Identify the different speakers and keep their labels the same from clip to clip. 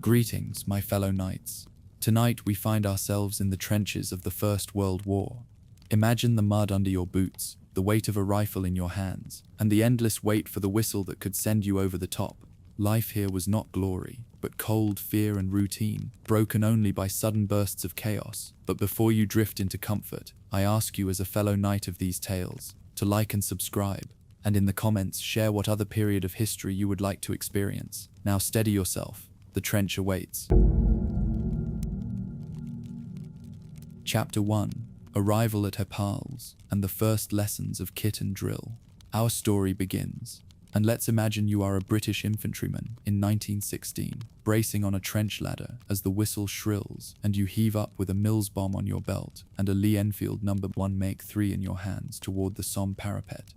Speaker 1: Greetings, my fellow knights. Tonight we find ourselves in the trenches of the First World War. Imagine the mud under your boots, the weight of a rifle in your hands, and the endless wait for the whistle that could send you over the top. Life here was not glory, but cold fear and routine, broken only by sudden bursts of chaos. But before you drift into comfort, I ask you as a fellow knight of these tales, to like and subscribe, and in the comments share what other period of history you would like to experience. Now steady yourself, the trench awaits. Chapter 1. Arrival at Hepals, and the first lessons of kit and drill. Our story begins, and let's imagine you are a British infantryman in 1916, bracing on a trench ladder as the whistle shrills and you heave up with a Mills bomb on your belt and a Lee Enfield No. 1 Make 3 in your hands toward the Somme parapet.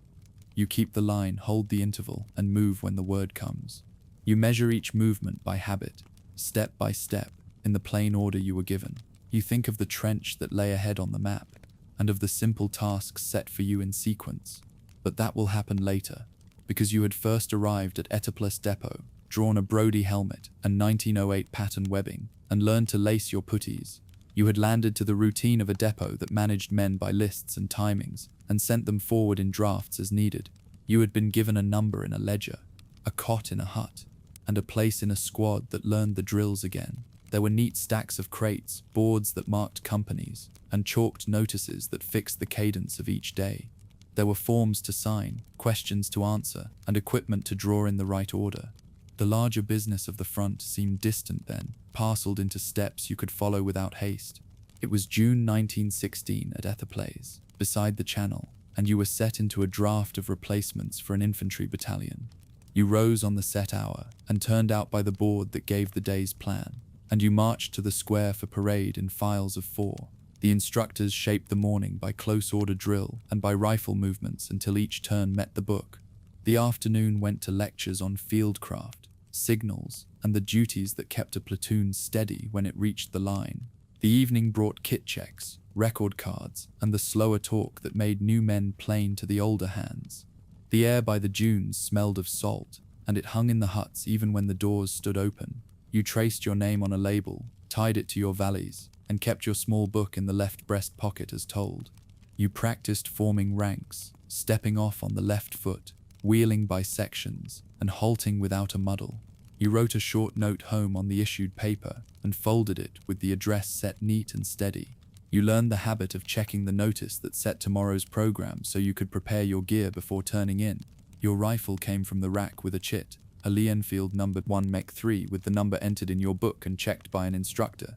Speaker 1: You keep the line, hold the interval, and move when the word comes. You measure each movement by habit, step by step, in the plain order you were given. You think of the trench that lay ahead on the map, and of the simple tasks set for you in sequence. But that will happen later, because you had first arrived at Etaples Depot, drawn a Brodie helmet and 1908 pattern webbing, and learned to lace your puttees. You had landed to the routine of a depot that managed men by lists and timings, and sent them forward in drafts as needed. You had been given a number in a ledger, a cot in a hut, and a place in a squad that learned the drills again. There were neat stacks of crates, boards that marked companies, and chalked notices that fixed the cadence of each day. There were forms to sign, questions to answer, and equipment to draw in the right order. The larger business of the front seemed distant then, parceled into steps you could follow without haste. It was June 1916 at Etaples, beside the Channel, and you were set into a draft of replacements for an infantry battalion. You rose on the set hour and turned out by the board that gave the day's plan, and you marched to the square for parade in files of 4. The instructors shaped the morning by close order drill and by rifle movements until each turn met the book. The afternoon went to lectures on fieldcraft, signals, and the duties that kept a platoon steady when it reached the line. The evening brought kit checks, record cards, and the slower talk that made new men plain to the older hands. The air by the dunes smelled of salt, and it hung in the huts even when the doors stood open. You traced your name on a label, tied it to your valise, and kept your small book in the left breast pocket as told. You practiced forming ranks, stepping off on the left foot, wheeling by sections, and halting without a muddle. You wrote a short note home on the issued paper and folded it with the address set neat and steady. You learned the habit of checking the notice that set tomorrow's program so you could prepare your gear before turning in. Your rifle came from the rack with a chit, a Lee Enfield No. 1 Make 3 with the number entered in your book and checked by an instructor.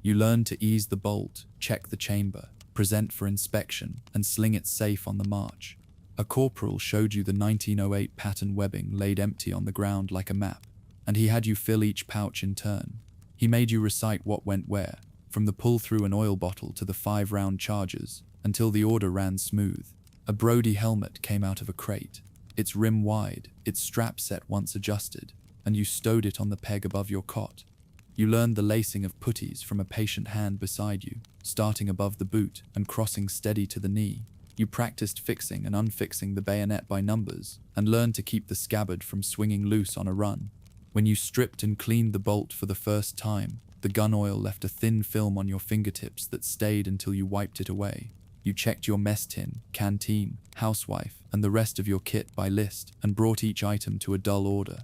Speaker 1: You learned to ease the bolt, check the chamber, present for inspection, and sling it safe on the march. A corporal showed you the 1908 pattern webbing laid empty on the ground like a map, and he had you fill each pouch in turn. He made you recite what went where, from the pull through an oil bottle to the 5-round charges, until the order ran smooth. A Brodie helmet came out of a crate, its rim wide, its strap set once adjusted, and you stowed it on the peg above your cot. You learned the lacing of puttees from a patient hand beside you, starting above the boot and crossing steady to the knee. You practiced fixing and unfixing the bayonet by numbers, and learned to keep the scabbard from swinging loose on a run. When you stripped and cleaned the bolt for the first time, the gun oil left a thin film on your fingertips that stayed until you wiped it away. You checked your mess tin, canteen, housewife, and the rest of your kit by list and brought each item to a dull order.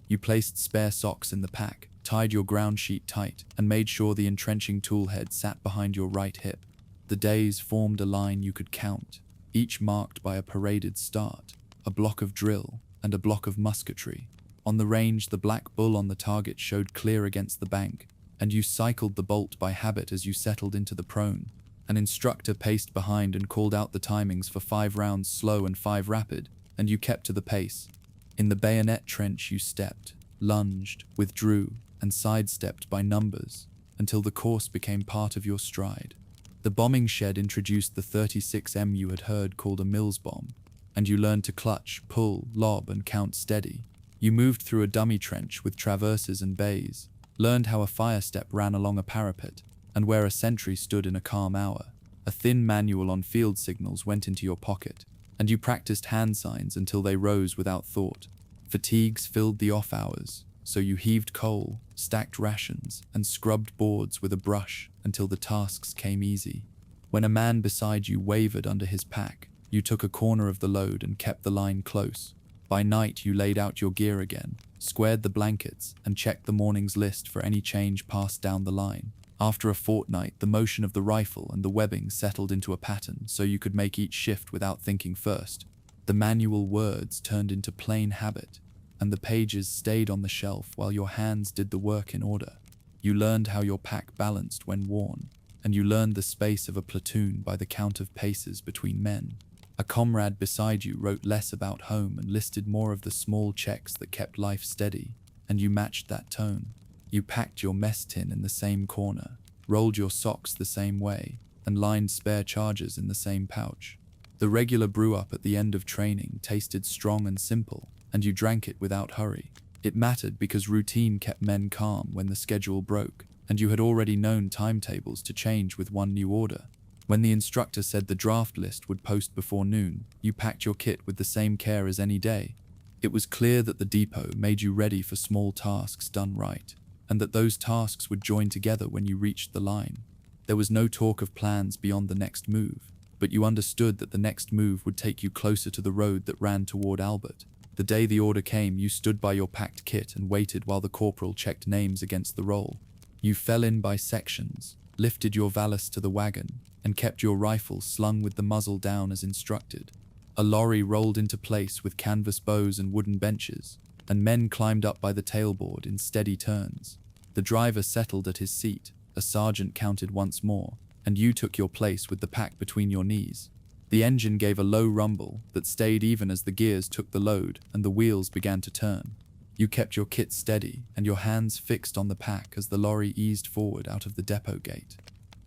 Speaker 1: You placed spare socks in the pack, tied your ground sheet tight, and made sure the entrenching tool head sat behind your right hip. The days formed a line you could count, each marked by a paraded start, a block of drill, and a block of musketry. On the range, the black bull on the target showed clear against the bank, and you cycled the bolt by habit as you settled into the prone. An instructor paced behind and called out the timings for 5 rounds slow and 5 rapid, and you kept to the pace. In the bayonet trench you stepped, lunged, withdrew, and sidestepped by numbers, until the course became part of your stride. The bombing shed introduced the 36M you had heard called a Mills bomb, and you learned to clutch, pull, lob, and count steady. You moved through a dummy trench with traverses and bays, learned how a fire step ran along a parapet, and where a sentry stood in a calm hour. A thin manual on field signals went into your pocket, and you practiced hand signs until they rose without thought. Fatigues filled the off hours, so you heaved coal, stacked rations, and scrubbed boards with a brush until the tasks came easy. When a man beside you wavered under his pack, you took a corner of the load and kept the line close. By night, you laid out your gear again, squared the blankets, and checked the morning's list for any change passed down the line. After a fortnight, the motion of the rifle and the webbing settled into a pattern so you could make each shift without thinking first. The manual words turned into plain habit, and the pages stayed on the shelf while your hands did the work in order. You learned how your pack balanced when worn, and you learned the space of a platoon by the count of paces between men. A comrade beside you wrote less about home and listed more of the small checks that kept life steady, and you matched that tone. You packed your mess tin in the same corner, rolled your socks the same way, and lined spare chargers in the same pouch. The regular brew-up at the end of training tasted strong and simple, and you drank it without hurry. It mattered because routine kept men calm when the schedule broke, and you had already known timetables to change with one new order. When the instructor said the draft list would post before noon, you packed your kit with the same care as any day. It was clear that the depot made you ready for small tasks done right, and that those tasks would join together when you reached the line. There was no talk of plans beyond the next move, but you understood that the next move would take you closer to the road that ran toward Albert. The day the order came, you stood by your packed kit and waited while the corporal checked names against the roll. You fell in by sections, lifted your valise to the wagon, and kept your rifle slung with the muzzle down as instructed. A lorry rolled into place with canvas bows and wooden benches, and men climbed up by the tailboard in steady turns. The driver settled at his seat, a sergeant counted once more, and you took your place with the pack between your knees. The engine gave a low rumble that stayed even as the gears took the load and the wheels began to turn. You kept your kit steady and your hands fixed on the pack as the lorry eased forward out of the depot gate.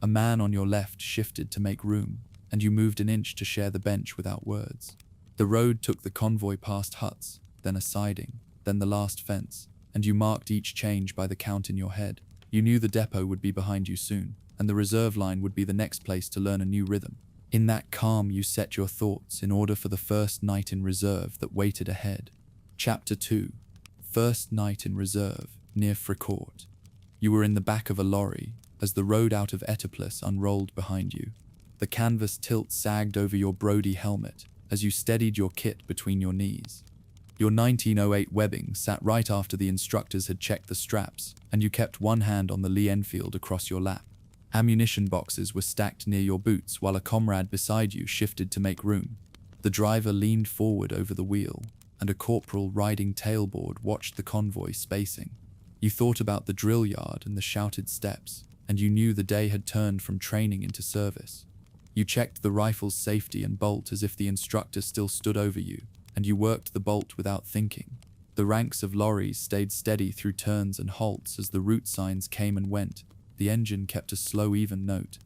Speaker 1: A man on your left shifted to make room, and you moved an inch to share the bench without words. The road took the convoy past huts, then a siding, then the last fence, and you marked each change by the count in your head. You knew the depot would be behind you soon, and the reserve line would be the next place to learn a new rhythm. In that calm, you set your thoughts in order for the first night in reserve that waited ahead. Chapter 2. First night in reserve, near Fricourt. You were in the back of a lorry, as the road out of Etaples unrolled behind you. The canvas tilt sagged over your Brody helmet as you steadied your kit between your knees. Your 1908 webbing sat right after the instructors had checked the straps, and you kept one hand on the Lee Enfield across your lap. Ammunition boxes were stacked near your boots while a comrade beside you shifted to make room. The driver leaned forward over the wheel, and a corporal riding tailboard watched the convoy spacing. You thought about the drill yard and the shouted steps, and you knew the day had turned from training into service. You checked the rifle's safety and bolt as if the instructor still stood over you, and you worked the bolt without thinking. The ranks of lorries stayed steady through turns and halts as the route signs came and went. The engine kept a slow, even note.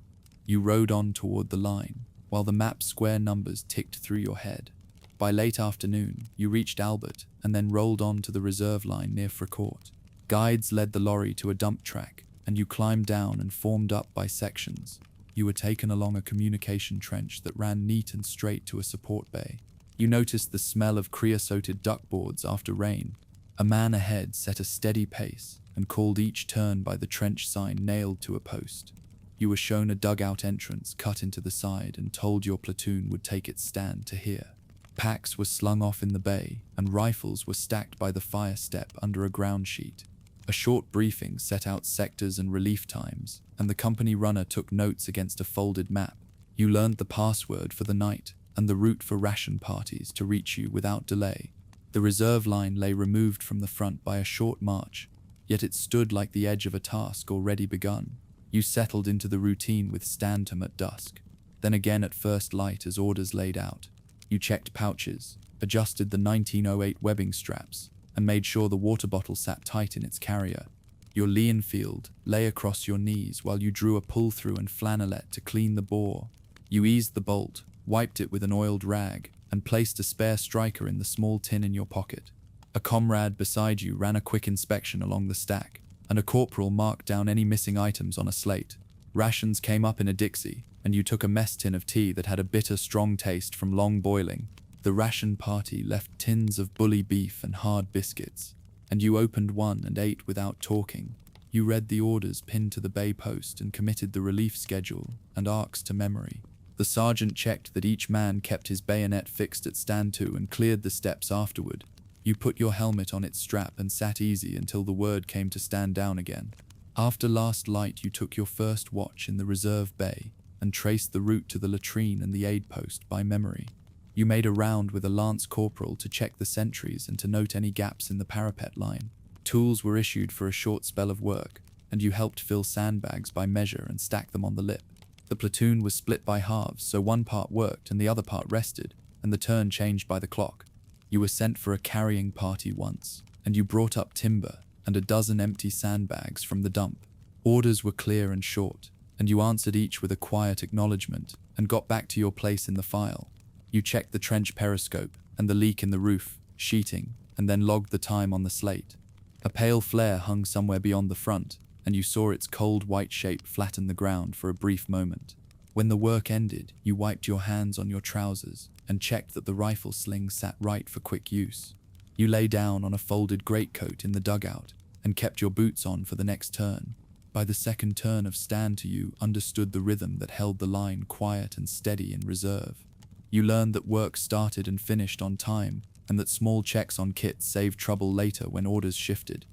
Speaker 1: You rode on toward the line, while the map's square numbers ticked through your head. By late afternoon, you reached Albert and then rolled on to the reserve line near Fricourt. Guides led the lorry to a dump track, and you climbed down and formed up by sections. You were taken along a communication trench that ran neat and straight to a support bay. You noticed the smell of creosoted duckboards after rain. A man ahead set a steady pace and called each turn by the trench sign nailed to a post. You were shown a dugout entrance cut into the side and told your platoon would take its stand to hear. Packs were slung off in the bay, and rifles were stacked by the fire step under a ground sheet. A short briefing set out sectors and relief times, and the company runner took notes against a folded map. You learned the password for the night and the route for ration parties to reach you without delay. The reserve line lay removed from the front by a short march, yet it stood like the edge of a task already begun. You settled into the routine with stand-tom at dusk, then again at first light as orders laid out. You checked pouches, adjusted the 1908 webbing straps, and made sure the water bottle sat tight in its carrier. Your Lee Enfield lay across your knees while you drew a pull-through and flannelette to clean the bore. You eased the bolt, wiped it with an oiled rag, and placed a spare striker in the small tin in your pocket. A comrade beside you ran a quick inspection along the stack, and a corporal marked down any missing items on a slate. Rations came up in a Dixie, and you took a mess tin of tea that had a bitter, strong taste from long boiling. The ration party left tins of bully beef and hard biscuits. and you opened one and ate without talking. You read the orders pinned to the bay post and committed the relief schedule and arcs to memory. The sergeant checked that each man kept his bayonet fixed at stand to and cleared the steps afterward. You put your helmet on its strap and sat easy until the word came to stand down again. After last light, you took your first watch in the reserve bay and traced the route to the latrine and the aid post by memory. You made a round with a lance corporal to check the sentries and to note any gaps in the parapet line. Tools were issued for a short spell of work, and you helped fill sandbags by measure and stack them on the lip. The platoon was split by halves, so one part worked and the other part rested, and the turn changed by the clock. You were sent for a carrying party once, and you brought up timber and a dozen empty sandbags from the dump. Orders were clear and short, and you answered each with a quiet acknowledgement and got back to your place in the file. You checked the trench periscope and the leak in the roof, sheeting, and then logged the time on the slate. A pale flare hung somewhere beyond the front, and you saw its cold white shape flatten the ground for a brief moment. When the work ended, you wiped your hands on your trousers and checked that the rifle sling sat right for quick use. You lay down on a folded greatcoat in the dugout and kept your boots on for the next turn. By the second turn of stand to, you understood the rhythm that held the line quiet and steady in reserve. You learned that work started and finished on time, and that small checks on kits saved trouble later when orders shifted.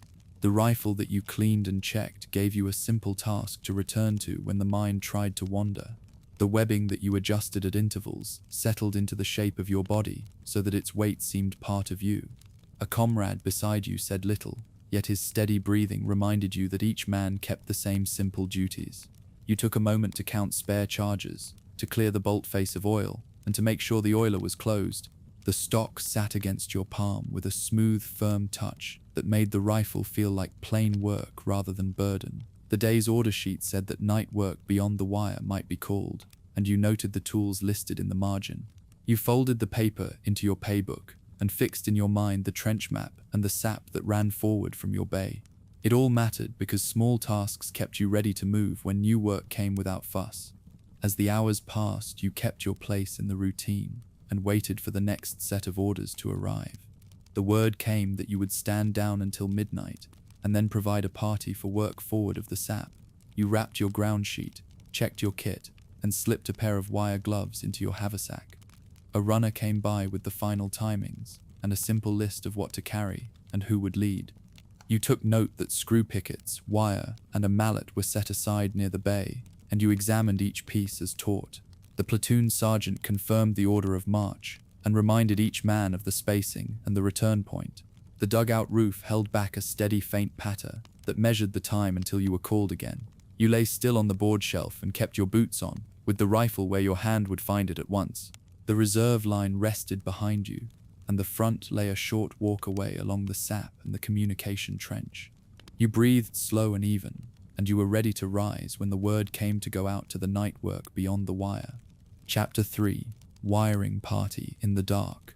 Speaker 1: The rifle that you cleaned and checked gave you a simple task to return to when the mind tried to wander. The webbing that you adjusted at intervals settled into the shape of your body so that its weight seemed part of you. A comrade beside you said little, yet his steady breathing reminded you that each man kept the same simple duties. You took a moment to count spare charges, to clear the bolt face of oil, and to make sure the oiler was closed. The stock sat against your palm with a smooth, firm touch that made the rifle feel like plain work rather than burden. The day's order sheet said that night work beyond the wire might be called, and you noted the tools listed in the margin. You folded the paper into your paybook and fixed in your mind the trench map and the sap that ran forward from your bay. It all mattered because small tasks kept you ready to move when new work came without fuss. As the hours passed, you kept your place in the routine and waited for the next set of orders to arrive. The word came that you would stand down until midnight and then provide a party for work forward of the sap. You wrapped your ground sheet, checked your kit, and slipped a pair of wire gloves into your haversack. A runner came by with the final timings and a simple list of what to carry and who would lead. You took note that screw pickets, wire, and a mallet were set aside near the bay, and you examined each piece as taught. The platoon sergeant confirmed the order of march and reminded each man of the spacing and the return point. The dugout roof held back a steady faint patter that measured the time until you were called again. You lay still on the board shelf and kept your boots on, with the rifle where your hand would find it at once. The reserve line rested behind you, and the front lay a short walk away along the sap and the communication trench. You breathed slow and even, and you were ready to rise when the word came to go out to the night work beyond the wire. Chapter 3: Wiring Party in the Dark.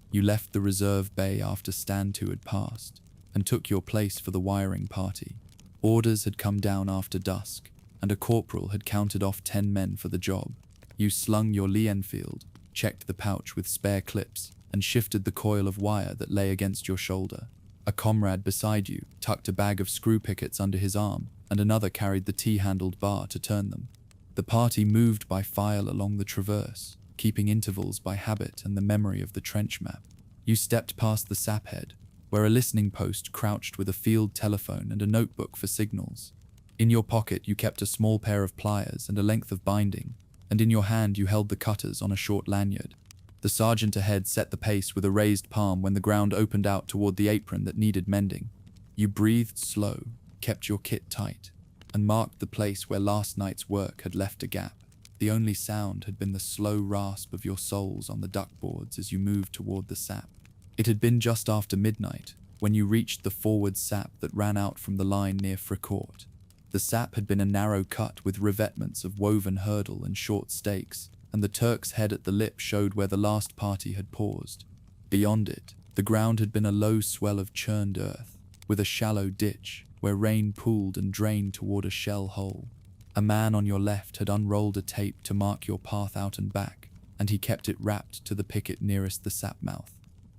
Speaker 1: You left the reserve bay after stand 2 had passed, and took your place for the wiring party. Orders had come down after dusk, and a corporal had counted off 10 men for the job. You slung your Lee Enfield, checked the pouch with spare clips, and shifted the coil of wire that lay against your shoulder. A comrade beside you tucked a bag of screw pickets under his arm, and another carried the T-handled bar to turn them. The party moved by file along the traverse, keeping intervals by habit and the memory of the trench map. You stepped past the saphead, where a listening post crouched with a field telephone and a notebook for signals. In your pocket you kept a small pair of pliers and a length of binding, and in your hand you held the cutters on a short lanyard. The sergeant ahead set the pace with a raised palm when the ground opened out toward the apron that needed mending. You breathed slow, kept your kit tight, and marked the place where last night's work had left a gap. The only sound had been the slow rasp of your soles on the duckboards as you moved toward the sap. It had been just after midnight when you reached the forward sap that ran out from the line near Fricourt. The sap had been a narrow cut with revetments of woven hurdle and short stakes, and the Turk's head at the lip showed where the last party had paused. Beyond it, the ground had been a low swell of churned earth, with a shallow ditch where rain pooled and drained toward a shell hole. A man on your left had unrolled a tape to mark your path out and back, and he kept it wrapped to the picket nearest the sap mouth.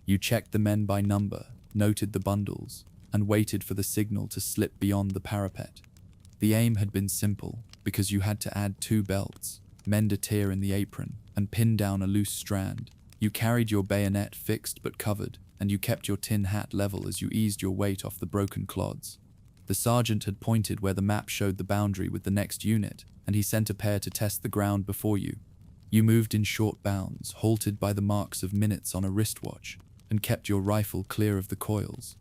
Speaker 1: You checked the men by number, noted the bundles, and waited for the signal to slip beyond the parapet. The aim had been simple, because you had to add 2 belts, mend a tear in the apron, and pin down a loose strand. You carried your bayonet fixed but covered, and you kept your tin hat level as you eased your weight off the broken clods. The sergeant had pointed where the map showed the boundary with the next unit, and he sent a pair to test the ground before you. You moved in short bounds, halted by the marks of minutes on a wristwatch, and kept your rifle clear of the coils.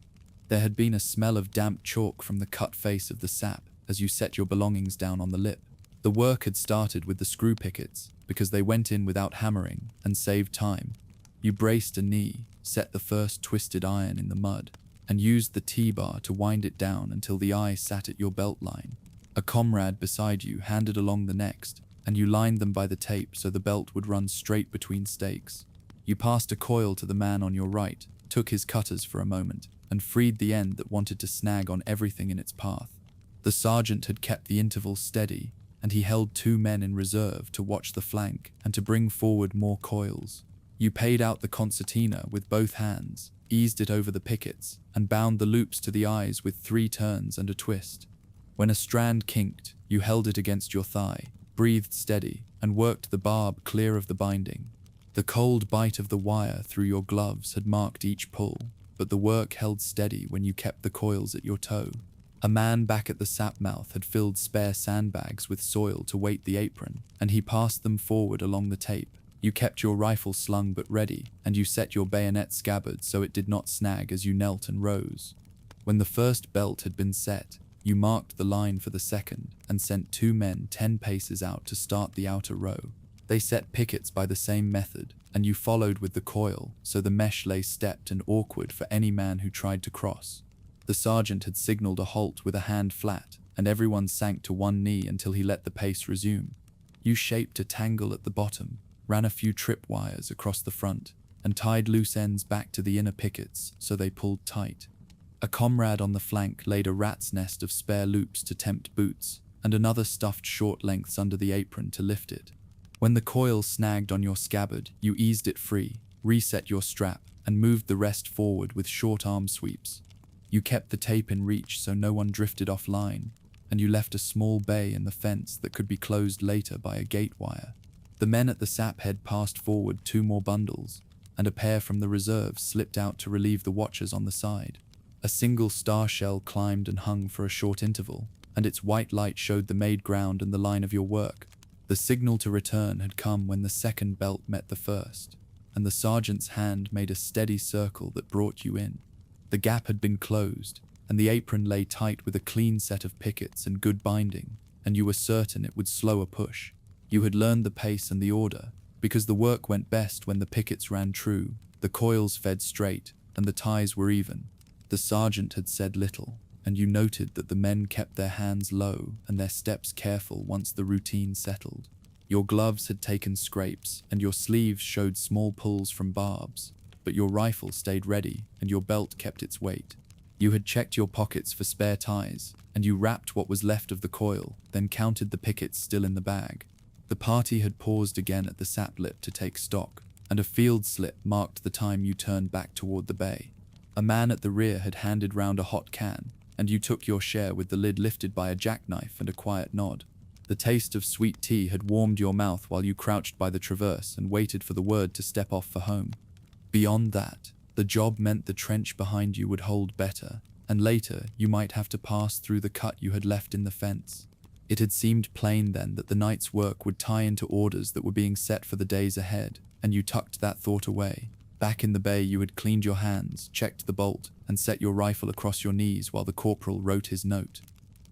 Speaker 1: There had been a smell of damp chalk from the cut face of the sap as you set your belongings down on the lip. The work had started with the screw pickets, because they went in without hammering and saved time. You braced a knee, set the first twisted iron in the mud, and used the T-bar to wind it down until the eye sat at your belt line. A comrade beside you handed along the next, and you lined them by the tape so the belt would run straight between stakes. You passed a coil to the man on your right, took his cutters for a moment, and freed the end that wanted to snag on everything in its path. The sergeant had kept the interval steady, and he held 2 men in reserve to watch the flank and to bring forward more coils. You paid out the concertina with both hands, eased it over the pickets, and bound the loops to the eyes with 3 turns and a twist. When a strand kinked, you held it against your thigh, breathed steady, and worked the barb clear of the binding. The cold bite of the wire through your gloves had marked each pull, but the work held steady when you kept the coils at your toe. A man back at the sap mouth had filled spare sandbags with soil to weight the apron, and he passed them forward along the tape. You kept your rifle slung but ready, and you set your bayonet scabbard so it did not snag as you knelt and rose. When the first belt had been set, you marked the line for the second and sent 2 men 10 paces out to start the outer row. They set pickets by the same method, and you followed with the coil so the mesh lay stepped and awkward for any man who tried to cross. The sergeant had signaled a halt with a hand flat, and everyone sank to one knee until he let the pace resume. You shaped a tangle at the bottom, ran a few trip wires across the front, and tied loose ends back to the inner pickets so they pulled tight. A comrade on the flank laid a rat's nest of spare loops to tempt boots, and another stuffed short lengths under the apron to lift it. When the coil snagged on your scabbard, you eased it free, reset your strap, and moved the rest forward with short arm sweeps. You kept the tape in reach so no one drifted offline, and you left a small bay in the fence that could be closed later by a gate wire. The men at the sap head passed forward 2 more bundles, and a pair from the reserve slipped out to relieve the watchers on the side. A single star shell climbed and hung for a short interval, and its white light showed the made ground and the line of your work. The signal to return had come when the second belt met the first, and the sergeant's hand made a steady circle that brought you in. The gap had been closed, and the apron lay tight with a clean set of pickets and good binding, and you were certain it would slow a push. You had learned the pace and the order, because the work went best when the pickets ran true, the coils fed straight, and the ties were even. The sergeant had said little, and you noted that the men kept their hands low and their steps careful once the routine settled. Your gloves had taken scrapes, and your sleeves showed small pulls from barbs, but your rifle stayed ready and your belt kept its weight. You had checked your pockets for spare ties, and you wrapped what was left of the coil, then counted the pickets still in the bag. The party had paused again at the sap lip to take stock, and a field slip marked the time you turned back toward the bay. A man at the rear had handed round a hot can, and you took your share with the lid lifted by a jackknife and a quiet nod. The taste of sweet tea had warmed your mouth while you crouched by the traverse and waited for the word to step off for home. Beyond that, the job meant the trench behind you would hold better, and later you might have to pass through the cut you had left in the fence. It had seemed plain then that the night's work would tie into orders that were being set for the days ahead, and you tucked that thought away. Back in the bay you had cleaned your hands, checked the bolt, and set your rifle across your knees while the corporal wrote his note.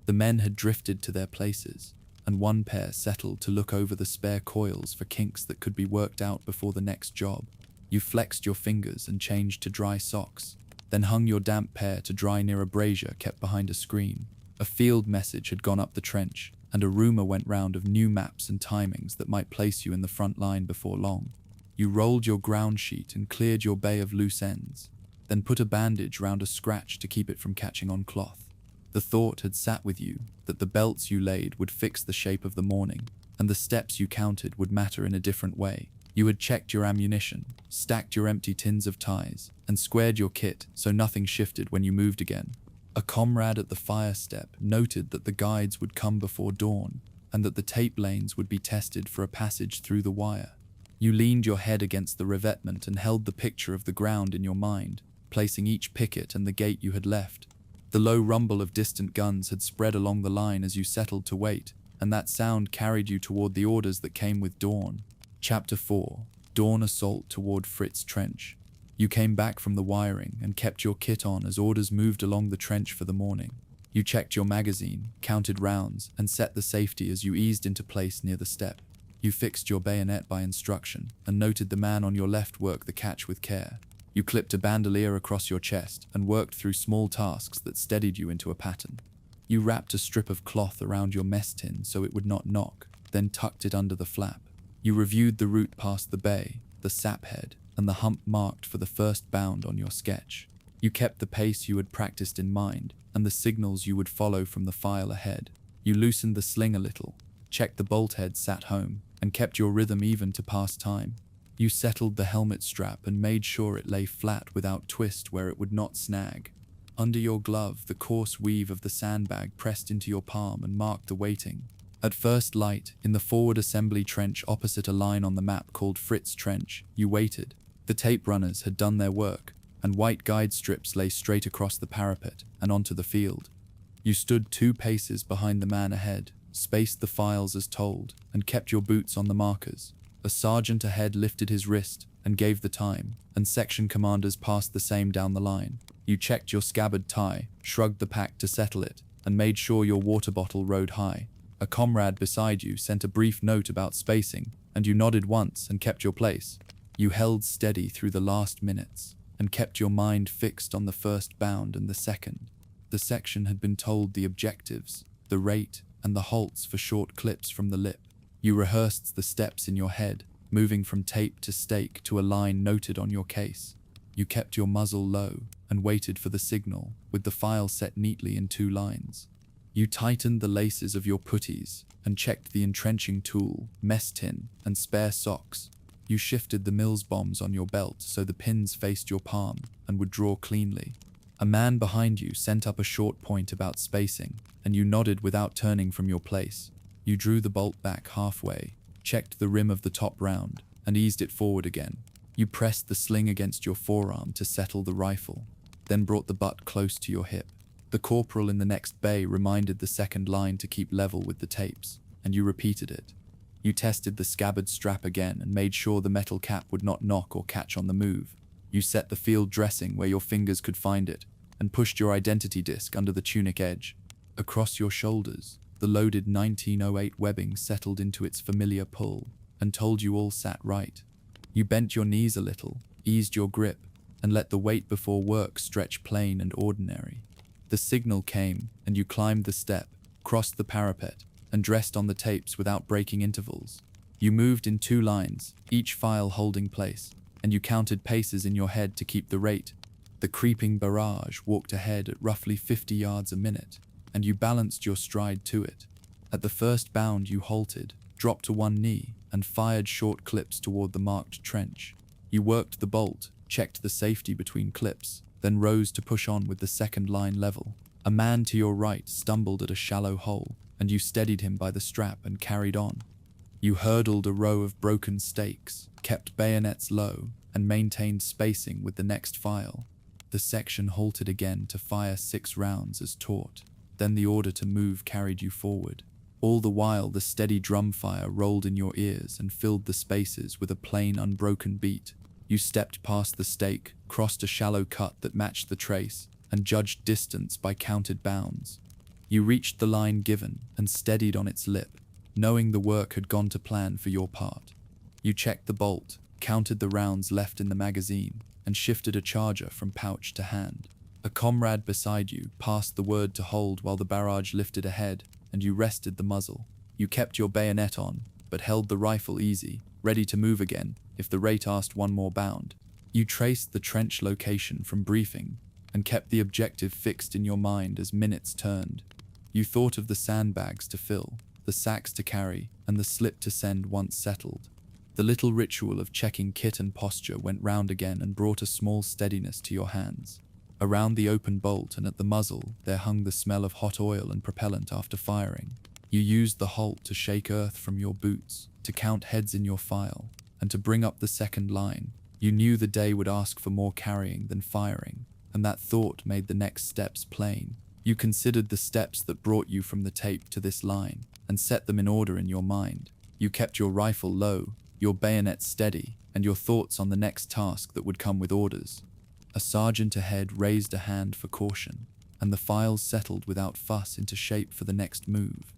Speaker 1: The men had drifted to their places, and one pair settled to look over the spare coils for kinks that could be worked out before the next job. You flexed your fingers and changed to dry socks, then hung your damp pair to dry near a brazier kept behind a screen. A field message had gone up the trench, and a rumor went round of new maps and timings that might place you in the front line before long. You rolled your ground sheet and cleared your bay of loose ends, then put a bandage round a scratch to keep it from catching on cloth. The thought had sat with you that the belts you laid would fix the shape of the morning, and the steps you counted would matter in a different way. You had checked your ammunition, stacked your empty tins of ties, and squared your kit so nothing shifted when you moved again. A comrade at the fire step noted that the guides would come before dawn, and that the tape lanes would be tested for a passage through the wire. You leaned your head against the revetment and held the picture of the ground in your mind, placing each picket and the gate you had left. The low rumble of distant guns had spread along the line as you settled to wait, and that sound carried you toward the orders that came with dawn. Chapter 4. Dawn Assault toward Fritz Trench. You came back from the wiring and kept your kit on as orders moved along the trench for the morning. You checked your magazine, counted rounds, and set the safety as you eased into place near the step. You fixed your bayonet by instruction and noted the man on your left work the catch with care. You clipped a bandolier across your chest and worked through small tasks that steadied you into a pattern. You wrapped a strip of cloth around your mess tin so it would not knock, then tucked it under the flap. You reviewed the route past the bay, the saphead, and the hump marked for the first bound on your sketch. You kept the pace you had practiced in mind and the signals you would follow from the file ahead. You loosened the sling a little, checked the bolt head sat home, and kept your rhythm even to pass time. You settled the helmet strap and made sure it lay flat without twist where it would not snag. Under your glove, the coarse weave of the sandbag pressed into your palm and marked the weighting. At first light, in the forward assembly trench opposite a line on the map called Fritz Trench, you waited. The tape runners had done their work, and white guide strips lay straight across the parapet and onto the field. You stood 2 paces behind the man ahead, spaced the files as told, and kept your boots on the markers. A sergeant ahead lifted his wrist and gave the time, and section commanders passed the same down the line. You checked your scabbard tie, shrugged the pack to settle it, and made sure your water bottle rode high. A comrade beside you sent a brief note about spacing, and you nodded once and kept your place. You held steady through the last minutes, and kept your mind fixed on the first bound and the second. The section had been told the objectives, the rate, and the halts for short clips from the lip. You rehearsed the steps in your head, moving from tape to stake to a line noted on your case. You kept your muzzle low and waited for the signal, with the file set neatly in 2 lines. You tightened the laces of your puttees and checked the entrenching tool, mess tin, and spare socks. You shifted the Mills bombs on your belt so the pins faced your palm and would draw cleanly. A man behind you sent up a short point about spacing, and you nodded without turning from your place. You drew the bolt back halfway, checked the rim of the top round, and eased it forward again. You pressed the sling against your forearm to settle the rifle, then brought the butt close to your hip. The corporal in the next bay reminded the second line to keep level with the tapes, and you repeated it. You tested the scabbard strap again and made sure the metal cap would not knock or catch on the move. You set the field dressing where your fingers could find it, and pushed your identity disc under the tunic edge. Across your shoulders, the loaded 1908 webbing settled into its familiar pull and told you all sat right. You bent your knees a little, eased your grip, and let the weight before work stretch plain and ordinary. The signal came, and you climbed the step, crossed the parapet, and dressed on the tapes without breaking intervals. You moved in 2 lines, each file holding place, and you counted paces in your head to keep the rate. The creeping barrage walked ahead at roughly 50 yards a minute, and you balanced your stride to it. At the first bound you halted, dropped to one knee, and fired short clips toward the marked trench. You worked the bolt, checked the safety between clips, then rose to push on with the second line level. A man to your right stumbled at a shallow hole, and you steadied him by the strap and carried on. You hurdled a row of broken stakes, kept bayonets low, and maintained spacing with the next file. The section halted again to fire 6 rounds as taught. Then the order to move carried you forward. All the while the steady drum fire rolled in your ears and filled the spaces with a plain, unbroken beat. You stepped past the stake, crossed a shallow cut that matched the trace, and judged distance by counted bounds. You reached the line given and steadied on its lip, knowing the work had gone to plan for your part. You checked the bolt, counted the rounds left in the magazine, and shifted a charger from pouch to hand. A comrade beside you passed the word to hold while the barrage lifted ahead, and you rested the muzzle. You kept your bayonet on, but held the rifle easy, ready to move again if the rate asked one more bound. You traced the trench location from briefing, and kept the objective fixed in your mind as minutes turned. You thought of the sandbags to fill, the sacks to carry, and the slip to send once settled. The little ritual of checking kit and posture went round again and brought a small steadiness to your hands. Around the open bolt and at the muzzle, there hung the smell of hot oil and propellant after firing. You used the halt to shake earth from your boots, to count heads in your file, and to bring up the second line. You knew the day would ask for more carrying than firing, and that thought made the next steps plain. You considered the steps that brought you from the tape to this line, and set them in order in your mind. You kept your rifle low, your bayonet steady, and your thoughts on the next task that would come with orders. A sergeant ahead raised a hand for caution, and the files settled without fuss into shape for the next move.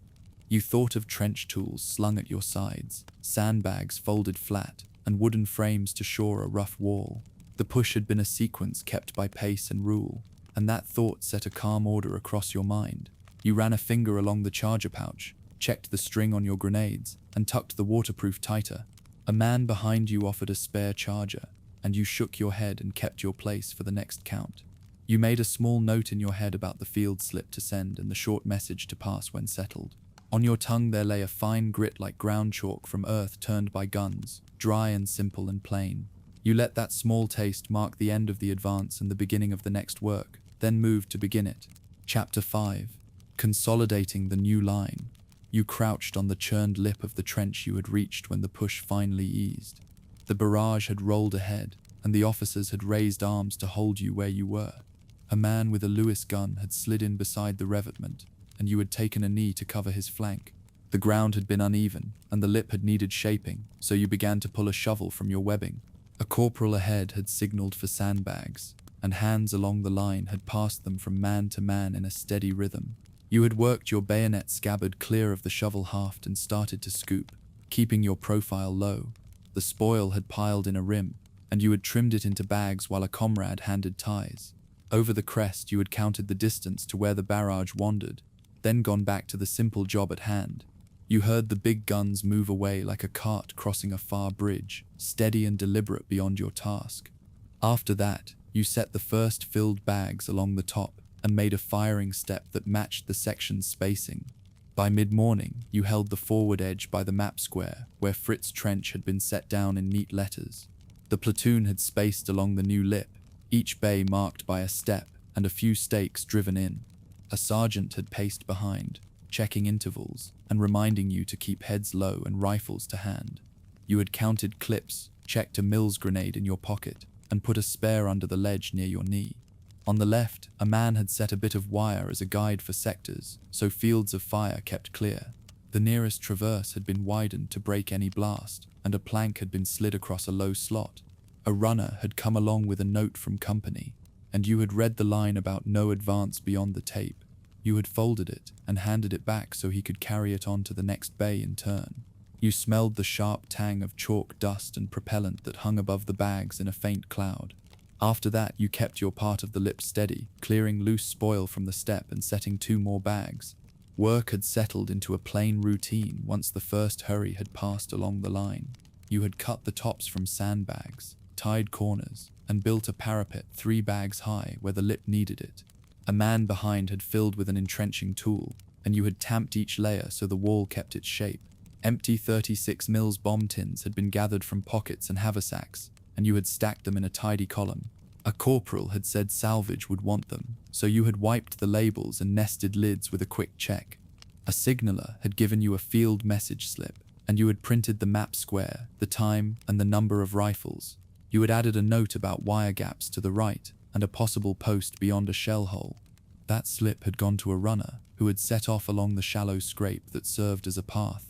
Speaker 1: You thought of trench tools slung at your sides, sandbags folded flat, and wooden frames to shore a rough wall. The push had been a sequence kept by pace and rule, and that thought set a calm order across your mind. You ran a finger along the charger pouch, checked the string on your grenades, and tucked the waterproof tighter. A man behind you offered a spare charger, and you shook your head and kept your place for the next count. You made a small note in your head about the field slip to send and the short message to pass when settled. On your tongue there lay a fine grit like ground chalk from earth turned by guns, dry and simple and plain. You let that small taste mark the end of the advance and the beginning of the next work, then moved to begin it. Chapter 5. Consolidating the new line. You crouched on the churned lip of the trench you had reached when the push finally eased. The barrage had rolled ahead, and the officers had raised arms to hold you where you were. A man with a Lewis gun had slid in beside the revetment, and you had taken a knee to cover his flank. The ground had been uneven, and the lip had needed shaping, so you began to pull a shovel from your webbing. A corporal ahead had signaled for sandbags, and hands along the line had passed them from man to man in a steady rhythm. You had worked your bayonet scabbard clear of the shovel haft and started to scoop, keeping your profile low. The spoil had piled in a rim, and you had trimmed it into bags while a comrade handed ties. Over the crest you had counted the distance to where the barrage wandered, then gone back to the simple job at hand. You heard the big guns move away like a cart crossing a far bridge, steady and deliberate beyond your task. After that, you set the first filled bags along the top and made a firing step that matched the section's spacing. By mid-morning, you held the forward edge by the map square, where Fritz's trench had been set down in neat letters. The platoon had spaced along the new lip, each bay marked by a step and a few stakes driven in. A sergeant had paced behind, checking intervals and reminding you to keep heads low and rifles to hand. You had counted clips, checked a Mills grenade in your pocket, and put a spare under the ledge near your knee. On the left, a man had set a bit of wire as a guide for sectors, so fields of fire kept clear. The nearest traverse had been widened to break any blast, and a plank had been slid across a low slot. A runner had come along with a note from company, and you had read the line about no advance beyond the tape. You had folded it and handed it back so he could carry it on to the next bay in turn. You smelled the sharp tang of chalk dust and propellant that hung above the bags in a faint cloud. After that, you kept your part of the lip steady, clearing loose spoil from the step and setting 2 more bags. Work had settled into a plain routine once the first hurry had passed along the line. You had cut the tops from sandbags, tied corners, and built a parapet 3 bags high where the lip needed it. A man behind had filled with an entrenching tool, and you had tamped each layer so the wall kept its shape. Empty 36 mils bomb tins had been gathered from pockets and haversacks, and you had stacked them in a tidy column. A corporal had said salvage would want them, so you had wiped the labels and nested lids with a quick check. A signaller had given you a field message slip, and you had printed the map square, the time, and the number of rifles. You had added a note about wire gaps to the right, and a possible post beyond a shell hole. That slip had gone to a runner, who had set off along the shallow scrape that served as a path.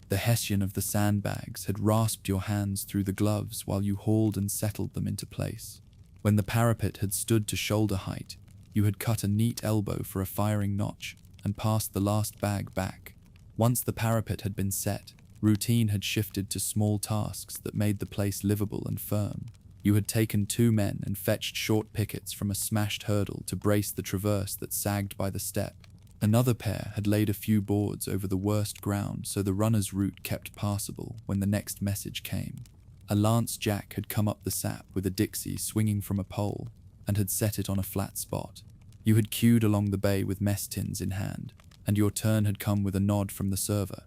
Speaker 1: The Hessian of the sandbags had rasped your hands through the gloves while you hauled and settled them into place. When the parapet had stood to shoulder height, you had cut a neat elbow for a firing notch and passed the last bag back. Once the parapet had been set, routine had shifted to small tasks that made the place livable and firm. You had taken 2 men and fetched short pickets from a smashed hurdle to brace the traverse that sagged by the step. Another pair had laid a few boards over the worst ground so the runner's route kept passable when the next message came. A lance jack had come up the sap with a Dixie swinging from a pole and had set it on a flat spot. You had queued along the bay with mess tins in hand, and your turn had come with a nod from the server.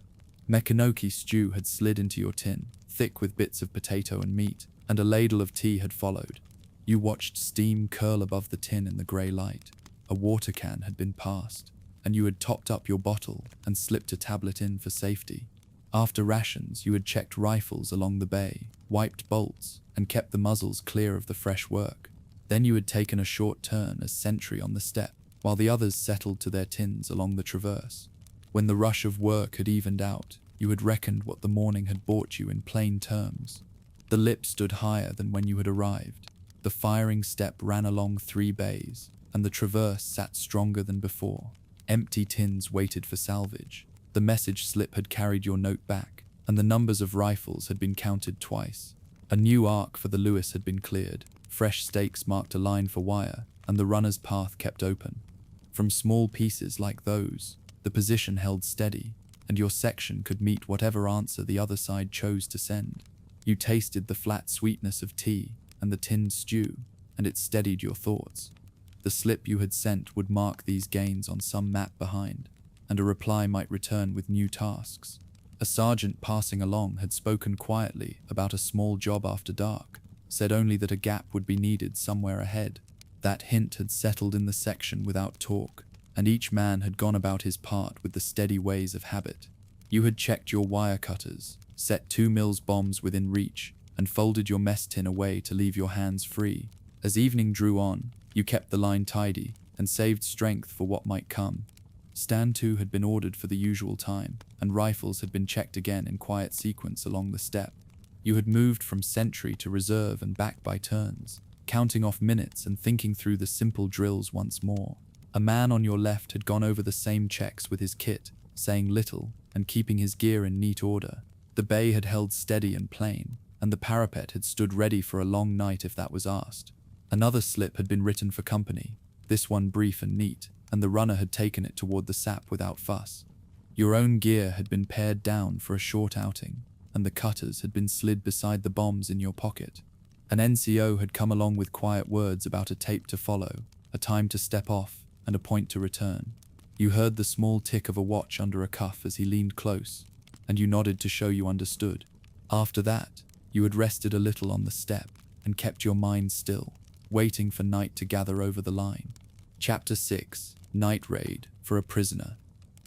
Speaker 1: Mekanoki stew had slid into your tin, thick with bits of potato and meat, and a ladle of tea had followed. You watched steam curl above the tin in the grey light. A water can had been passed, and you had topped up your bottle and slipped a tablet in for safety. After rations, you had checked rifles along the bay, wiped bolts, and kept the muzzles clear of the fresh work. Then you had taken a short turn as sentry on the step, while the others settled to their tins along the traverse. When the rush of work had evened out, you had reckoned what the morning had brought you in plain terms. The lip stood higher than when you had arrived. The firing step ran along 3 bays, and the traverse sat stronger than before. Empty tins waited for salvage. The message slip had carried your note back, and the numbers of rifles had been counted twice. A new arc for the Lewis had been cleared. Fresh stakes marked a line for wire, and the runner's path kept open. From small pieces like those, the position held steady, and your section could meet whatever answer the other side chose to send. You tasted the flat sweetness of tea and the tinned stew, and it steadied your thoughts. The slip you had sent would mark these gains on some map behind, and a reply might return with new tasks. A sergeant passing along had spoken quietly about a small job after dark, said only that a gap would be needed somewhere ahead. That hint had settled in the section without talk, and each man had gone about his part with the steady ways of habit. You had checked your wire cutters, set 2 mils bombs within reach, and folded your mess tin away to leave your hands free. As evening drew on, you kept the line tidy and saved strength for what might come. Stand 2 had been ordered for the usual time, and rifles had been checked again in quiet sequence along the step. You had moved from sentry to reserve and back by turns, counting off minutes and thinking through the simple drills once more. A man on your left had gone over the same checks with his kit, saying little and keeping his gear in neat order. The bay had held steady and plain, and the parapet had stood ready for a long night if that was asked. Another slip had been written for company, this one brief and neat, and the runner had taken it toward the sap without fuss. Your own gear had been pared down for a short outing, and the cutters had been slid beside the bombs in your pocket. An NCO had come along with quiet words about a tape to follow, a time to step off, and a point to return. You heard the small tick of a watch under a cuff as he leaned close, and you nodded to show you understood. After that, you had rested a little on the step and kept your mind still, waiting for night to gather over the line. Chapter 6: Night Raid for a Prisoner.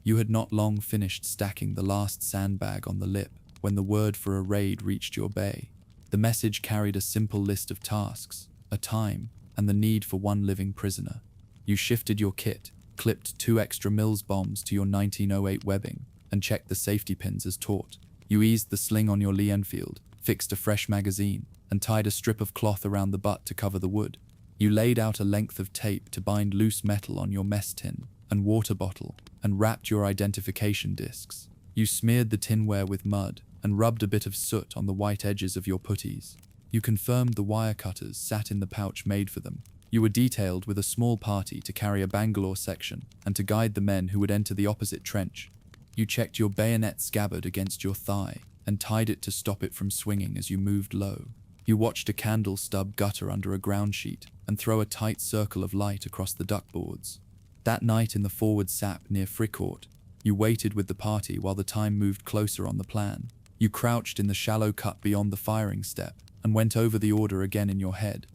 Speaker 1: You had not long finished stacking the last sandbag on the lip when the word for a raid reached your bay. The message carried a simple list of tasks, a time, and the need for 1 living prisoner. You shifted your kit, clipped 2 extra Mills bombs to your 1908 webbing, and checked the safety pins as taught. You eased the sling on your Lee Enfield, fixed a fresh magazine, and tied a strip of cloth around the butt to cover the wood. You laid out a length of tape to bind loose metal on your mess tin and water bottle, and wrapped your identification discs. You smeared the tinware with mud and rubbed a bit of soot on the white edges of your puttees. You confirmed the wire cutters sat in the pouch made for them. You were detailed with a small party to carry a Bangalore section and to guide the men who would enter the opposite trench. You checked your bayonet scabbard against your thigh and tied it to stop it from swinging as you moved low. You watched a candle stub gutter under a ground sheet and throw a tight circle of light across the duckboards. That night in the forward sap near Fricourt, you waited with the party while the time moved closer on the plan. You crouched in the shallow cut beyond the firing step and went over the order again in your head.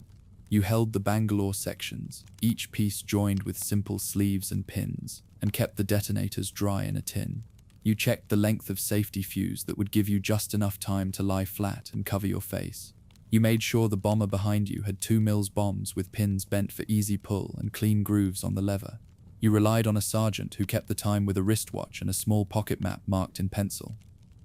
Speaker 1: You held the Bangalore sections, each piece joined with simple sleeves and pins, and kept the detonators dry in a tin. You checked the length of safety fuse that would give you just enough time to lie flat and cover your face. You made sure the bomber behind you had 2 Mills bombs with pins bent for easy pull and clean grooves on the lever. You relied on a sergeant who kept the time with a wristwatch and a small pocket map marked in pencil.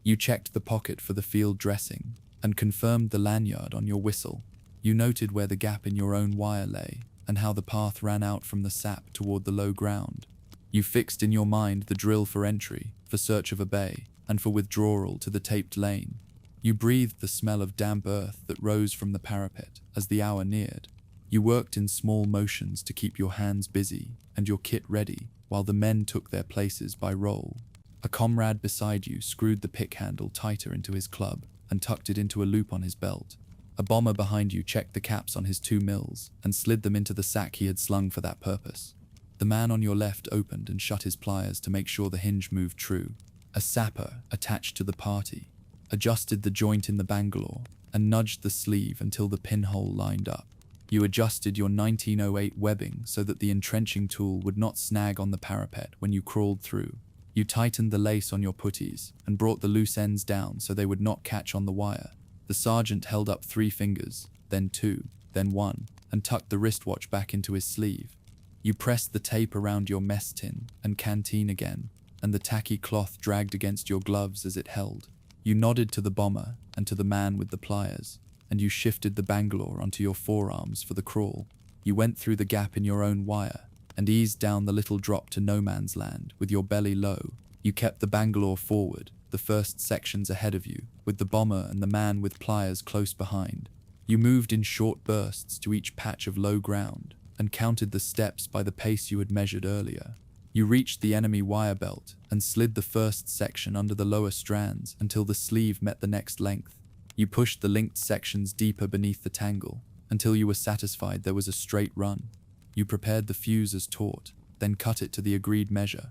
Speaker 1: You checked the pocket for the field dressing and confirmed the lanyard on your whistle. You noted where the gap in your own wire lay and how the path ran out from the sap toward the low ground. You fixed in your mind the drill for entry, for search of a bay, and for withdrawal to the taped lane. You breathed the smell of damp earth that rose from the parapet as the hour neared. You worked in small motions to keep your hands busy and your kit ready while the men took their places by roll. A comrade beside you screwed the pick handle tighter into his club and tucked it into a loop on his belt. A bomber behind you checked the caps on his 2 Mills and slid them into the sack he had slung for that purpose. The man on your left opened and shut his pliers to make sure the hinge moved true. A sapper attached to the party. adjusted the joint in the Bangalore, and nudged the sleeve until the pinhole lined up. You adjusted your 1908 webbing so that the entrenching tool would not snag on the parapet when you crawled through. You tightened the lace on your puttees and brought the loose ends down so they would not catch on the wire. The sergeant held up 3 fingers, then 2, then 1, and tucked the wristwatch back into his sleeve. You pressed the tape around your mess tin and canteen again, and the tacky cloth dragged against your gloves as it held. You nodded to the bomber and to the man with the pliers, and you shifted the Bangalore onto your forearms for the crawl. You went through the gap in your own wire and eased down the little drop to no man's land with your belly low. You kept the Bangalore forward, the first sections ahead of you, with the bomber and the man with pliers close behind. You moved in short bursts to each patch of low ground and counted the steps by the pace you had measured earlier. You reached the enemy wire belt and slid the first section under the lower strands until the sleeve met the next length. You pushed the linked sections deeper beneath the tangle until you were satisfied there was a straight run. You prepared the fuse as taught, then cut it to the agreed measure.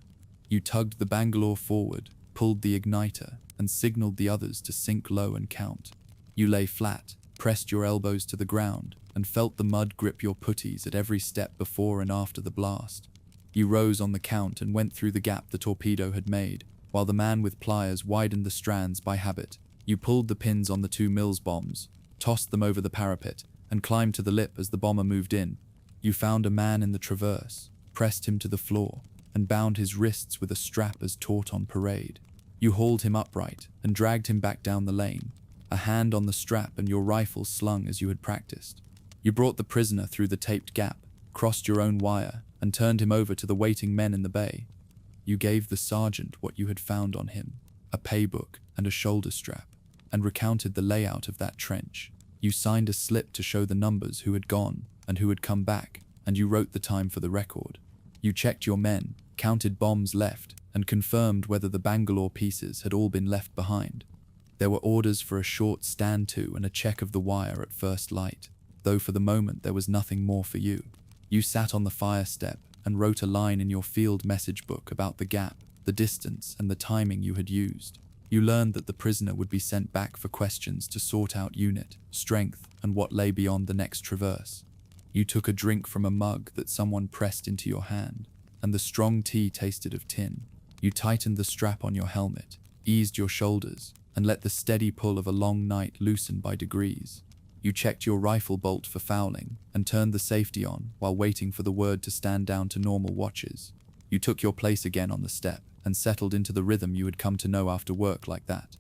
Speaker 1: You tugged the Bangalore forward, pulled the igniter, and signaled the others to sink low and count. You lay flat, pressed your elbows to the ground, and felt the mud grip your puttees at every step before and after the blast. You rose on the count and went through the gap the torpedo had made, while the man with pliers widened the strands by habit. You pulled the pins on the 2 Mills bombs, tossed them over the parapet, and climbed to the lip as the bomber moved in. You found a man in the traverse, pressed him to the floor, and bound his wrists with a strap as taught on parade. You hauled him upright and dragged him back down the lane, a hand on the strap and your rifle slung as you had practiced. You brought the prisoner through the taped gap, crossed your own wire, and turned him over to the waiting men in the bay. You gave the sergeant what you had found on him, a paybook and a shoulder strap, and recounted the layout of that trench. You signed a slip to show the numbers who had gone and who had come back, and you wrote the time for the record. You checked your men, counted bombs left, and confirmed whether the Bangalore pieces had all been left behind. There were orders for a short stand-to and a check of the wire at first light, though for the moment there was nothing more for you. You sat on the fire step and wrote a line in your field message book about the gap, the distance, and the timing you had used. You learned that the prisoner would be sent back for questions to sort out unit, strength, and what lay beyond the next traverse. You took a drink from a mug that someone pressed into your hand, and the strong tea tasted of tin. You tightened the strap on your helmet, eased your shoulders, and let the steady pull of a long night loosen by degrees. You checked your rifle bolt for fouling and turned the safety on while waiting for the word to stand down to normal watches. You took your place again on the step and settled into the rhythm you had come to know after work like that.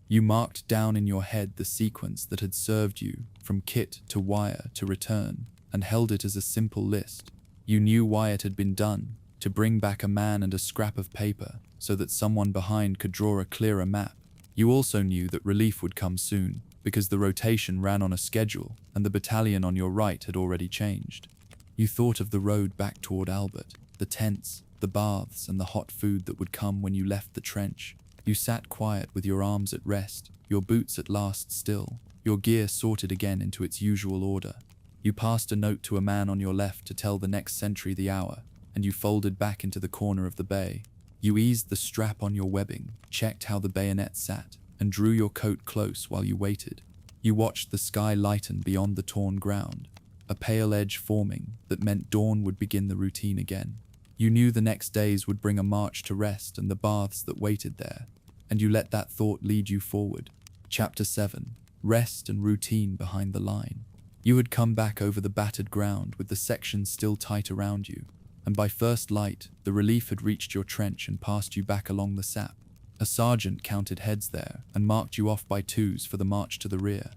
Speaker 1: You marked down in your head the sequence that had served you from kit to wire to return and held it as a simple list. You knew why it had been done, to bring back a man and a scrap of paper so that someone behind could draw a clearer map. You also knew that relief would come soon, because the rotation ran on a schedule and the battalion on your right had already changed. You thought of the road back toward Albert, the tents, the baths, and the hot food that would come when you left the trench. You sat quiet with your arms at rest, your boots at last still, your gear sorted again into its usual order. You passed a note to a man on your left to tell the next sentry the hour, and you folded back into the corner of the bay. You eased the strap on your webbing, checked how the bayonet sat, and drew your coat close while you waited. You watched the sky lighten beyond the torn ground, a pale edge forming that meant dawn would begin the routine again. You knew the next days would bring a march to rest and the baths that waited there, and you let that thought lead you forward. Chapter 7. Rest and routine behind the line. You had come back over the battered ground with the section still tight around you, and by first light, the relief had reached your trench and passed you back along the sap. A sergeant counted heads there and marked you off by twos for the march to the rear.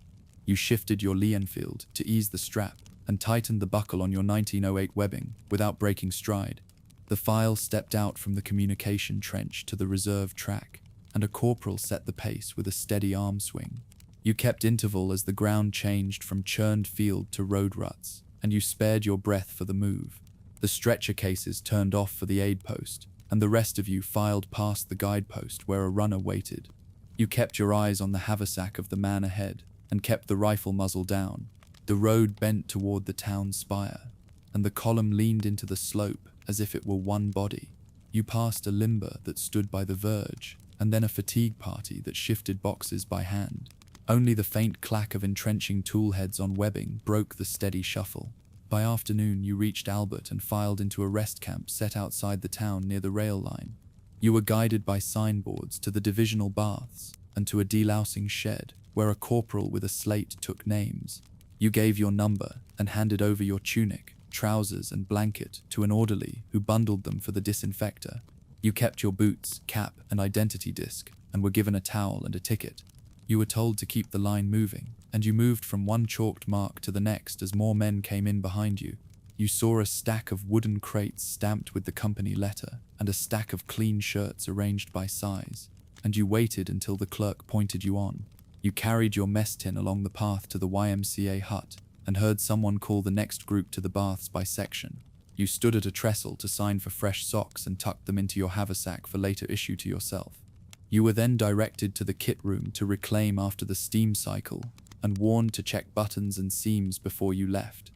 Speaker 1: You shifted your Lee Enfield to ease the strap and tightened the buckle on your 1908 webbing without breaking stride. The file stepped out from the communication trench to the reserve track, and a corporal set the pace with a steady arm swing. You kept interval as the ground changed from churned field to road ruts, and you spared your breath for the move. The stretcher cases turned off for the aid post, and the rest of you filed past the guidepost where a runner waited. You kept your eyes on the haversack of the man ahead, and kept the rifle muzzle down. The road bent toward the town spire, and the column leaned into the slope as if it were one body. You passed a limber that stood by the verge, and then a fatigue party that shifted boxes by hand. Only the faint clack of entrenching tool heads on webbing broke the steady shuffle. By afternoon, you reached Albert and filed into a rest camp set outside the town near the rail line. You were guided by signboards to the divisional baths and to a delousing shed where a corporal with a slate took names. You gave your number and handed over your tunic, trousers and blanket to an orderly who bundled them for the disinfector. You kept your boots, cap and identity disc and were given a towel and a ticket. You were told to keep the line moving, and you moved from one chalked mark to the next as more men came in behind you. You saw a stack of wooden crates stamped with the company letter and a stack of clean shirts arranged by size, and you waited until the clerk pointed you on. You carried your mess tin along the path to the YMCA hut and heard someone call the next group to the baths by section. You stood at a trestle to sign for fresh socks and tucked them into your haversack for later issue to yourself. You were then directed to the kit room to reclaim after the steam cycle and warned to check buttons and seams before you left.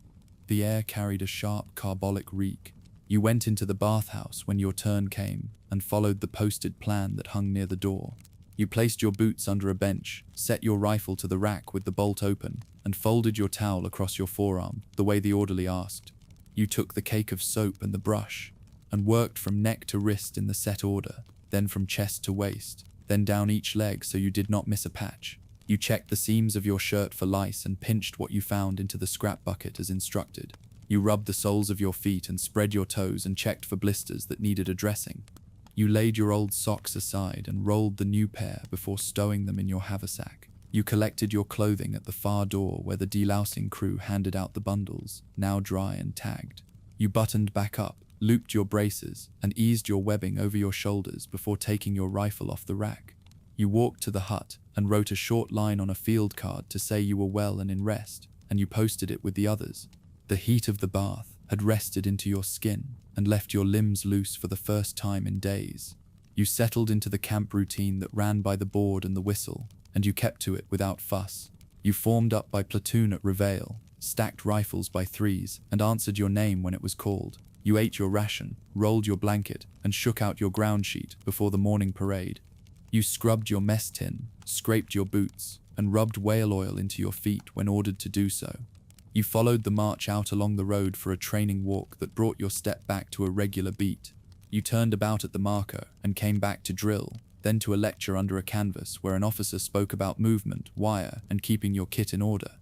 Speaker 1: The air carried a sharp carbolic reek. You went into the bathhouse when your turn came and followed the posted plan that hung near the door. You placed your boots under a bench, set your rifle to the rack with the bolt open, and folded your towel across your forearm, the way the orderly asked. You took the cake of soap and the brush, and worked from neck to wrist in the set order, then from chest to waist, then down each leg so you did not miss a patch. You checked the seams of your shirt for lice and pinched what you found into the scrap bucket as instructed. You rubbed the soles of your feet and spread your toes and checked for blisters that needed addressing. You laid your old socks aside and rolled the new pair before stowing them in your haversack. You collected your clothing at the far door where the delousing crew handed out the bundles, now dry and tagged. You buttoned back up, looped your braces, and eased your webbing over your shoulders before taking your rifle off the rack. You walked to the hut and wrote a short line on a field card to say you were well and in rest, and you posted it with the others. The heat of the bath had rested into your skin and left your limbs loose for the first time in days. You settled into the camp routine that ran by the board and the whistle, and you kept to it without fuss. You formed up by platoon at reveille, stacked rifles by threes, and answered your name when it was called. You ate your ration, rolled your blanket, and shook out your ground sheet before the morning parade. You scrubbed your mess tin, scraped your boots, and rubbed whale oil into your feet when ordered to do so. You followed the march out along the road for a training walk that brought your step back to a regular beat. You turned about at the marker and came back to drill, then to a lecture under a canvas where an officer spoke about movement, wire, and keeping your kit in order.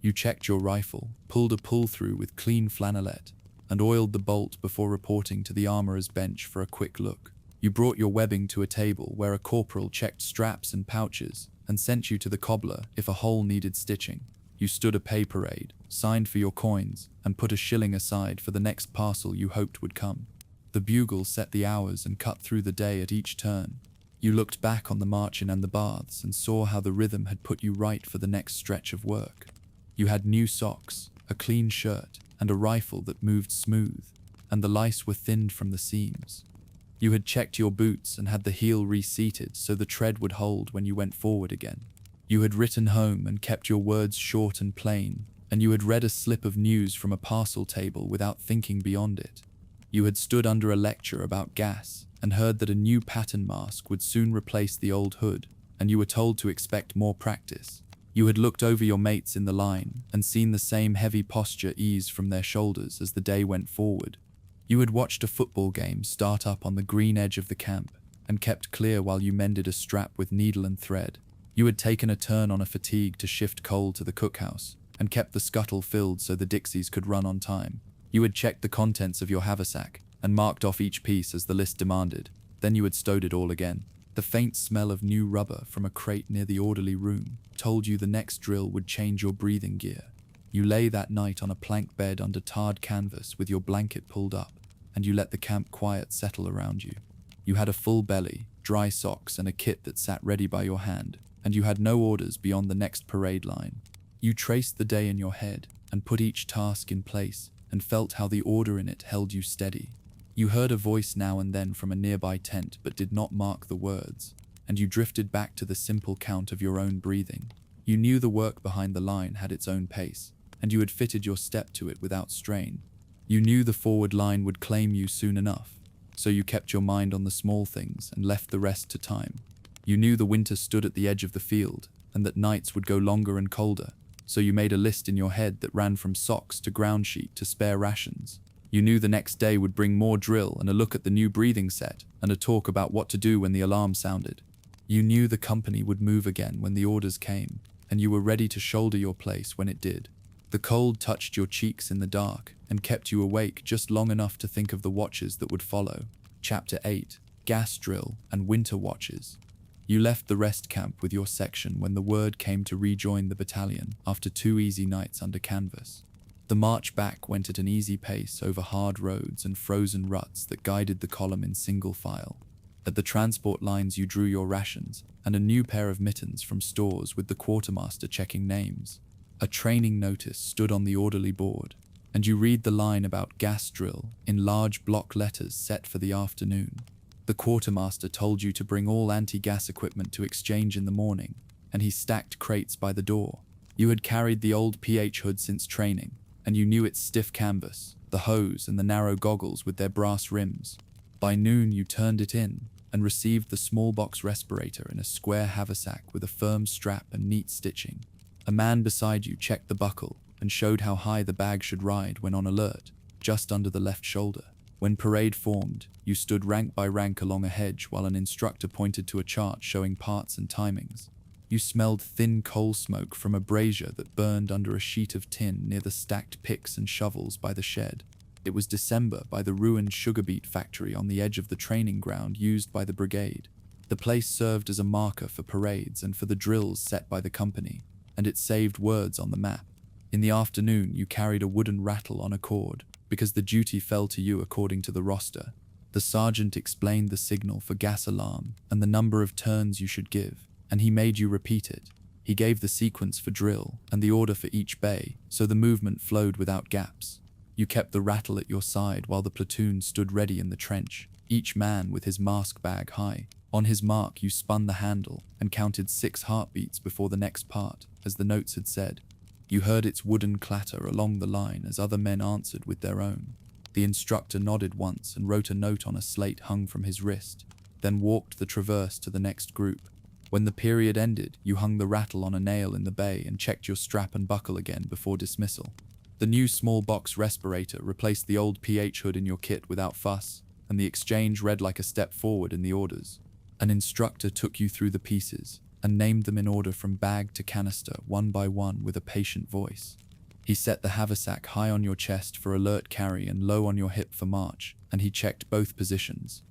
Speaker 1: You checked your rifle, pulled a pull-through with clean flannelette, and oiled the bolt before reporting to the armorer's bench for a quick look. You brought your webbing to a table where a corporal checked straps and pouches and sent you to the cobbler if a hole needed stitching. You stood a pay parade, signed for your coins, and put a shilling aside for the next parcel you hoped would come. The bugle set the hours and cut through the day at each turn. You looked back on the march-in and the baths and saw how the rhythm had put you right for the next stretch of work. You had new socks, a clean shirt, and a rifle that moved smooth, and the lice were thinned from the seams. You had checked your boots and had the heel reseated so the tread would hold when you went forward again. You had written home and kept your words short and plain, and you had read a slip of news from a parcel table without thinking beyond it. You had stood under a lecture about gas and heard that a new pattern mask would soon replace the old hood, and you were told to expect more practice. You had looked over your mates in the line and seen the same heavy posture ease from their shoulders as the day went forward. You had watched a football game start up on the green edge of the camp and kept clear while you mended a strap with needle and thread. You had taken a turn on a fatigue to shift coal to the cookhouse and kept the scuttle filled so the Dixies could run on time. You had checked the contents of your haversack and marked off each piece as the list demanded. Then you had stowed it all again. The faint smell of new rubber from a crate near the orderly room told you the next drill would change your breathing gear. You lay that night on a plank bed under tarred canvas with your blanket pulled up, and you let the camp quiet settle around you. You had a full belly, dry socks, and a kit that sat ready by your hand, and you had no orders beyond the next parade line. You traced the day in your head and put each task in place and felt how the order in it held you steady. You heard a voice now and then from a nearby tent but did not mark the words, and you drifted back to the simple count of your own breathing. You knew the work behind the line had its own pace, and you had fitted your step to it without strain. You knew the forward line would claim you soon enough, so you kept your mind on the small things and left the rest to time. You knew the winter stood at the edge of the field, and that nights would go longer and colder, so you made a list in your head that ran from socks to ground sheet to spare rations. You knew the next day would bring more drill and a look at the new breathing set, and a talk about what to do when the alarm sounded. You knew the company would move again when the orders came, and you were ready to shoulder your place when it did. The cold touched your cheeks in the dark and kept you awake just long enough to think of the watches that would follow. Chapter 8: Gas Drill and Winter Watches. You left the rest camp with your section when the word came to rejoin the battalion after 2 easy nights under canvas. The march back went at an easy pace over hard roads and frozen ruts that guided the column in single file. At the transport lines you drew your rations and a new pair of mittens from stores with the quartermaster checking names. A training notice stood on the orderly board, and you read the line about gas drill in large block letters set for the afternoon. The quartermaster told you to bring all anti-gas equipment to exchange in the morning, and he stacked crates by the door. You had carried the old PH hood since training, and you knew its stiff canvas, the hose and the narrow goggles with their brass rims. By noon you turned it in and received the small box respirator in a square haversack with a firm strap and neat stitching. A man beside you checked the buckle and showed how high the bag should ride when on alert, just under the left shoulder. When parade formed, you stood rank by rank along a hedge while an instructor pointed to a chart showing parts and timings. You smelled thin coal smoke from a brazier that burned under a sheet of tin near the stacked picks and shovels by the shed. It was December by the ruined sugar beet factory on the edge of the training ground used by the brigade. The place served as a marker for parades and for the drills set by the company, and it saved words on the map. In the afternoon, you carried a wooden rattle on a cord, because the duty fell to you according to the roster. The sergeant explained the signal for gas alarm and the number of turns you should give, and he made you repeat it. He gave the sequence for drill and the order for each bay, so the movement flowed without gaps. You kept the rattle at your side while the platoon stood ready in the trench, each man with his mask bag high. On his mark, you spun the handle and counted 6 heartbeats before the next part, as the notes had said. You heard its wooden clatter along the line as other men answered with their own. The instructor nodded once and wrote a note on a slate hung from his wrist, then walked the traverse to the next group. When the period ended, you hung the rattle on a nail in the bay and checked your strap and buckle again before dismissal. The new small box respirator replaced the old PH hood in your kit without fuss, and the exchange read like a step forward in the orders. An instructor took you through the pieces and named them in order from bag to canister, one by one, with a patient voice. He set the haversack high on your chest for alert carry and low on your hip for march, and he checked both positions.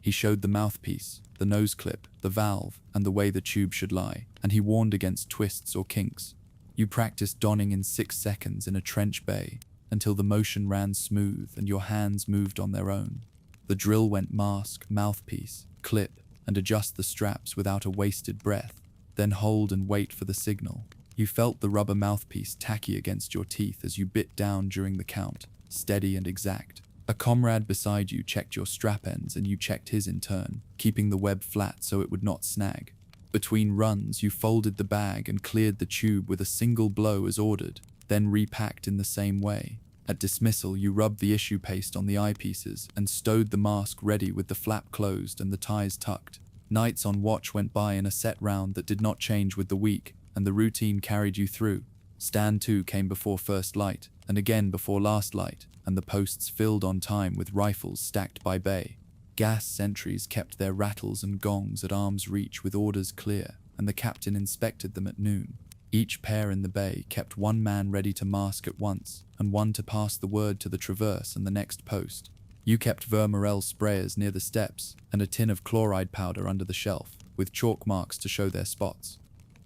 Speaker 1: He showed the mouthpiece, the nose clip, the valve, and the way the tube should lie, and he warned against twists or kinks. You practiced donning in 6 seconds in a trench bay until the motion ran smooth and your hands moved on their own. The drill went mask, mouthpiece, clip, and adjust the straps without a wasted breath, then hold and wait for the signal. You felt the rubber mouthpiece tacky against your teeth as you bit down during the count, steady and exact. A comrade beside you checked your strap ends and you checked his in turn, keeping the web flat so it would not snag. Between runs, you folded the bag and cleared the tube with a single blow as ordered, then repacked in the same way. At dismissal, you rubbed the issue paste on the eyepieces and stowed the mask ready with the flap closed and the ties tucked. Nights on watch went by in a set round that did not change with the week, and the routine carried you through. Stand 2 came before first light, and again before last light, and the posts filled on time with rifles stacked by bay. Gas sentries kept their rattles and gongs at arm's reach with orders clear, and the captain inspected them at noon. Each pair in the bay kept 1 man ready to mask at once, and 1 to pass the word to the traverse and the next post. You kept Vermorel sprayers near the steps, and a tin of chloride powder under the shelf, with chalk marks to show their spots.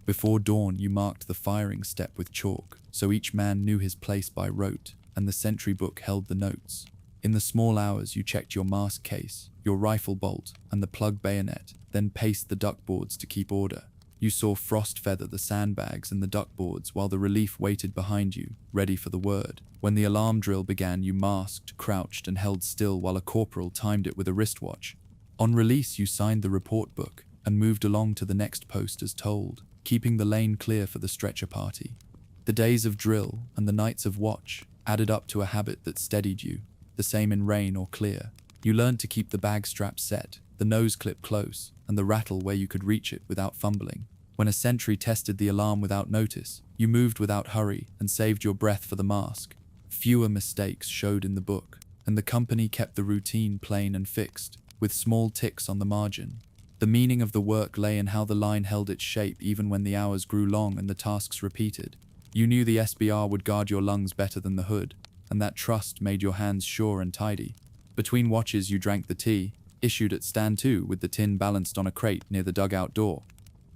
Speaker 1: Before dawn you marked the firing step with chalk, so each man knew his place by rote, and the sentry book held the notes. In the small hours you checked your mask case, your rifle bolt, and the plug bayonet, then paced the duckboards to keep order. You saw Frost feather the sandbags and the duckboards while the relief waited behind you, ready for the word. When the alarm drill began, you masked, crouched, and held still while a corporal timed it with a wristwatch. On release, you signed the report book and moved along to the next post as told, keeping the lane clear for the stretcher party. The days of drill and the nights of watch added up to a habit that steadied you, the same in rain or clear. You learned to keep the bag strap set, the nose clip close, and the rattle where you could reach it without fumbling. When a sentry tested the alarm without notice, you moved without hurry and saved your breath for the mask. Fewer mistakes showed in the book, and the company kept the routine plain and fixed, with small ticks on the margin. The meaning of the work lay in how the line held its shape even when the hours grew long and the tasks repeated. You knew the SBR would guard your lungs better than the hood, and that trust made your hands sure and tidy. Between watches you drank the tea, issued at stand 2 with the tin balanced on a crate near the dugout door.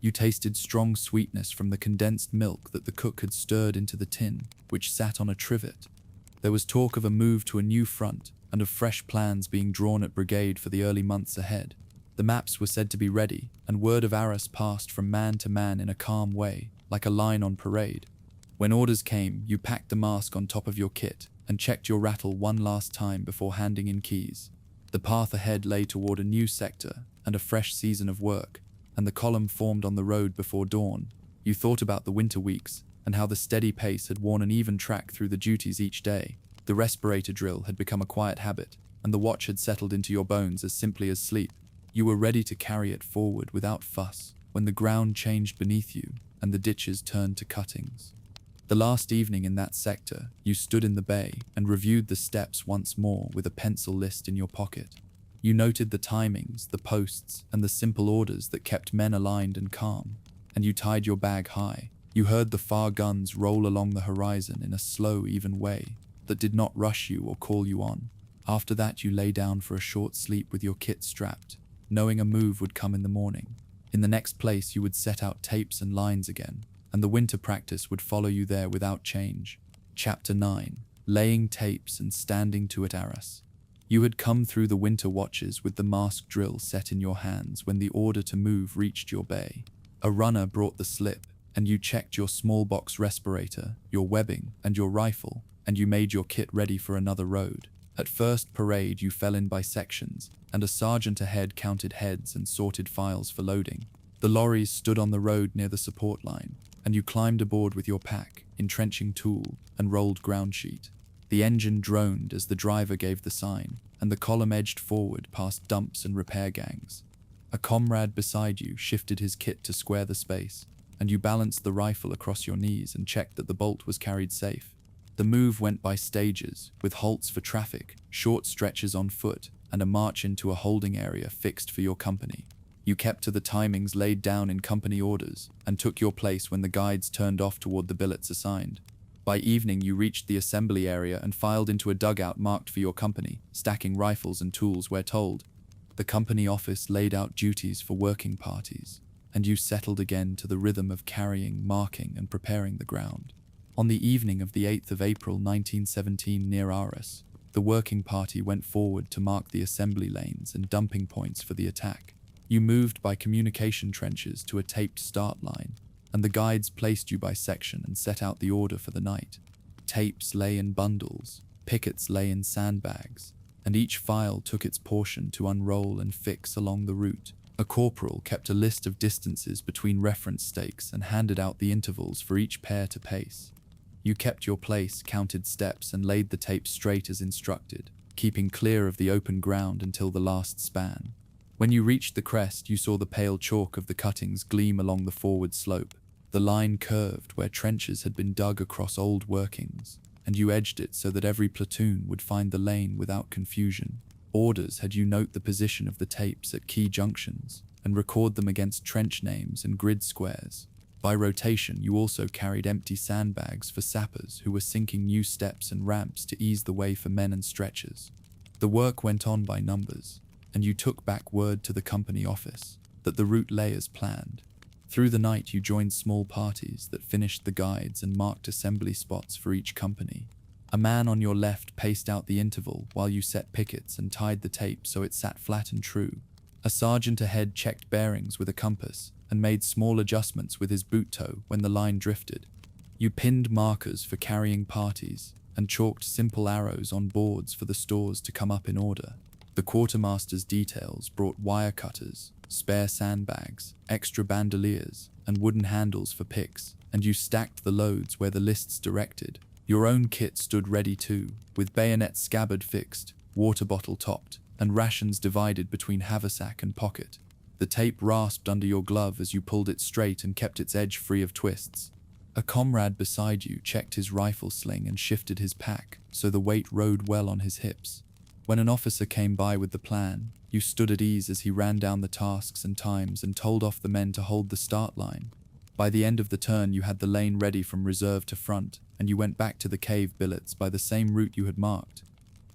Speaker 1: You tasted strong sweetness from the condensed milk that the cook had stirred into the tin, which sat on a trivet. There was talk of a move to a new front and of fresh plans being drawn at brigade for the early months ahead. The maps were said to be ready, and word of Arras passed from man to man in a calm way, like a line on parade. When orders came, you packed the mask on top of your kit and checked your rattle one last time before handing in keys. The path ahead lay toward a new sector and a fresh season of work, and the column formed on the road before dawn. You thought about the winter weeks and how the steady pace had worn an even track through the duties each day. The respirator drill had become a quiet habit, and the watch had settled into your bones as simply as sleep. You were ready to carry it forward without fuss when the ground changed beneath you and the ditches turned to cuttings. The last evening in that sector, you stood in the bay and reviewed the steps once more with a pencil list in your pocket. You noted the timings, the posts, and the simple orders that kept men aligned and calm, and you tied your bag high. You heard the far guns roll along the horizon in a slow, even way that did not rush you or call you on. After that, you lay down for a short sleep with your kit strapped, knowing a move would come in the morning. In the next place, you would set out tapes and lines again, and the winter practice would follow you there without change. Chapter 9. Laying tapes and standing to at Arras. You had come through the winter watches with the mask drill set in your hands when the order to move reached your bay. A runner brought the slip, and you checked your small box respirator, your webbing, and your rifle, and you made your kit ready for another road. At first parade, you fell in by sections, and a sergeant ahead counted heads and sorted files for loading. The lorries stood on the road near the support line, and you climbed aboard with your pack, entrenching tool, and rolled ground sheet. The engine droned as the driver gave the sign, and the column edged forward past dumps and repair gangs. A comrade beside you shifted his kit to square the space, and you balanced the rifle across your knees and checked that the bolt was carried safe. The move went by stages, with halts for traffic, short stretches on foot, and a march into a holding area fixed for your company. You kept to the timings laid down in company orders, and took your place when the guides turned off toward the billets assigned. By evening, you reached the assembly area and filed into a dugout marked for your company, stacking rifles and tools where told. The company office laid out duties for working parties, and you settled again to the rhythm of carrying, marking, and preparing the ground. On the evening of the 8th of April 1917 near Arras, the working party went forward to mark the assembly lanes and dumping points for the attack. You moved by communication trenches to a taped start line, and the guides placed you by section and set out the order for the night. Tapes lay in bundles, pickets lay in sandbags, and each file took its portion to unroll and fix along the route. A corporal kept a list of distances between reference stakes and handed out the intervals for each pair to pace. You kept your place, counted steps, and laid the tape straight as instructed, keeping clear of the open ground until the last span. When you reached the crest, you saw the pale chalk of the cuttings gleam along the forward slope. The line curved where trenches had been dug across old workings, and you edged it so that every platoon would find the lane without confusion. Orders had you note the position of the tapes at key junctions and record them against trench names and grid squares. By rotation, you also carried empty sandbags for sappers who were sinking new steps and ramps to ease the way for men and stretchers. The work went on by numbers, and you took back word to the company office that the route lay as planned. Through the night, you joined small parties that finished the guides and marked assembly spots for each company. A man on your left paced out the interval while you set pickets and tied the tape so it sat flat and true. A sergeant ahead checked bearings with a compass and made small adjustments with his boot toe when the line drifted. You pinned markers for carrying parties and chalked simple arrows on boards for the stores to come up in order. The quartermaster's details brought wire cutters, spare sandbags, extra bandoliers, and wooden handles for picks, and you stacked the loads where the lists directed. Your own kit stood ready too, with bayonet scabbard fixed, water bottle topped, and rations divided between haversack and pocket. The tape rasped under your glove as you pulled it straight and kept its edge free of twists. A comrade beside you checked his rifle sling and shifted his pack so the weight rode well on his hips. When an officer came by with the plan, you stood at ease as he ran down the tasks and times and told off the men to hold the start line. By the end of the turn, you had the lane ready from reserve to front, and you went back to the cave billets by the same route you had marked.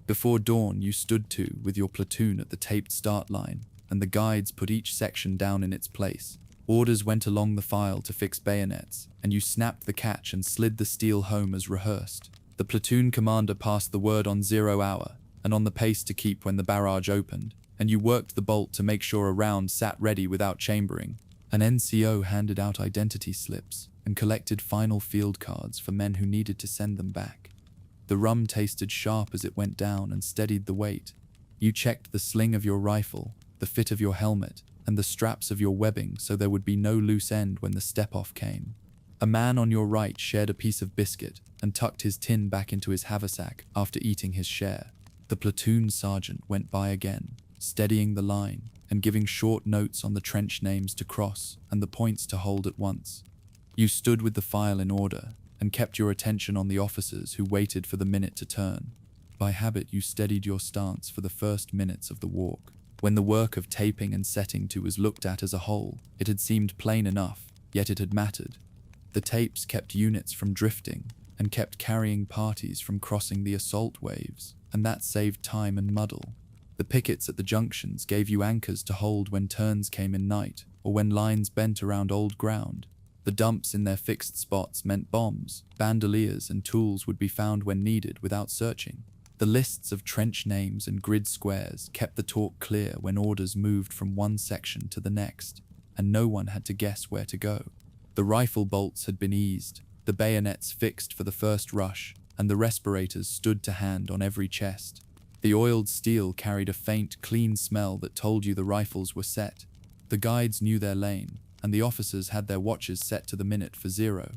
Speaker 1: Before dawn, you stood to with your platoon at the taped start line, and the guides put each section down in its place. Orders went along the file to fix bayonets, and you snapped the catch and slid the steel home as rehearsed. The platoon commander passed the word on 0 hour, and on the pace to keep when the barrage opened, and you worked the bolt to make sure a round sat ready without chambering. An NCO handed out identity slips and collected final field cards for men who needed to send them back. The rum tasted sharp as it went down and steadied the weight. You checked the sling of your rifle, the fit of your helmet, and the straps of your webbing so there would be no loose end when the step-off came. A man on your right shared a piece of biscuit and tucked his tin back into his haversack after eating his share. The platoon sergeant went by again, steadying the line and giving short notes on the trench names to cross and the points to hold at once. You stood with the file in order and kept your attention on the officers who waited for the minute to turn. By habit, you steadied your stance for the first minutes of the walk. When the work of taping and setting to was looked at as a whole, it had seemed plain enough, yet it had mattered. The tapes kept units from drifting and kept carrying parties from crossing the assault waves, and that saved time and muddle. The pickets at the junctions gave you anchors to hold when turns came in night or when lines bent around old ground. The dumps in their fixed spots meant bombs, bandoliers, and tools would be found when needed without searching. The lists of trench names and grid squares kept the talk clear when orders moved from one section to the next, and no one had to guess where to go. The rifle bolts had been eased, the bayonets fixed for the first rush, and the respirators stood to hand on every chest. The oiled steel carried a faint, clean smell that told you the rifles were set. The guides knew their lane, and the officers had their watches set to the minute for 0.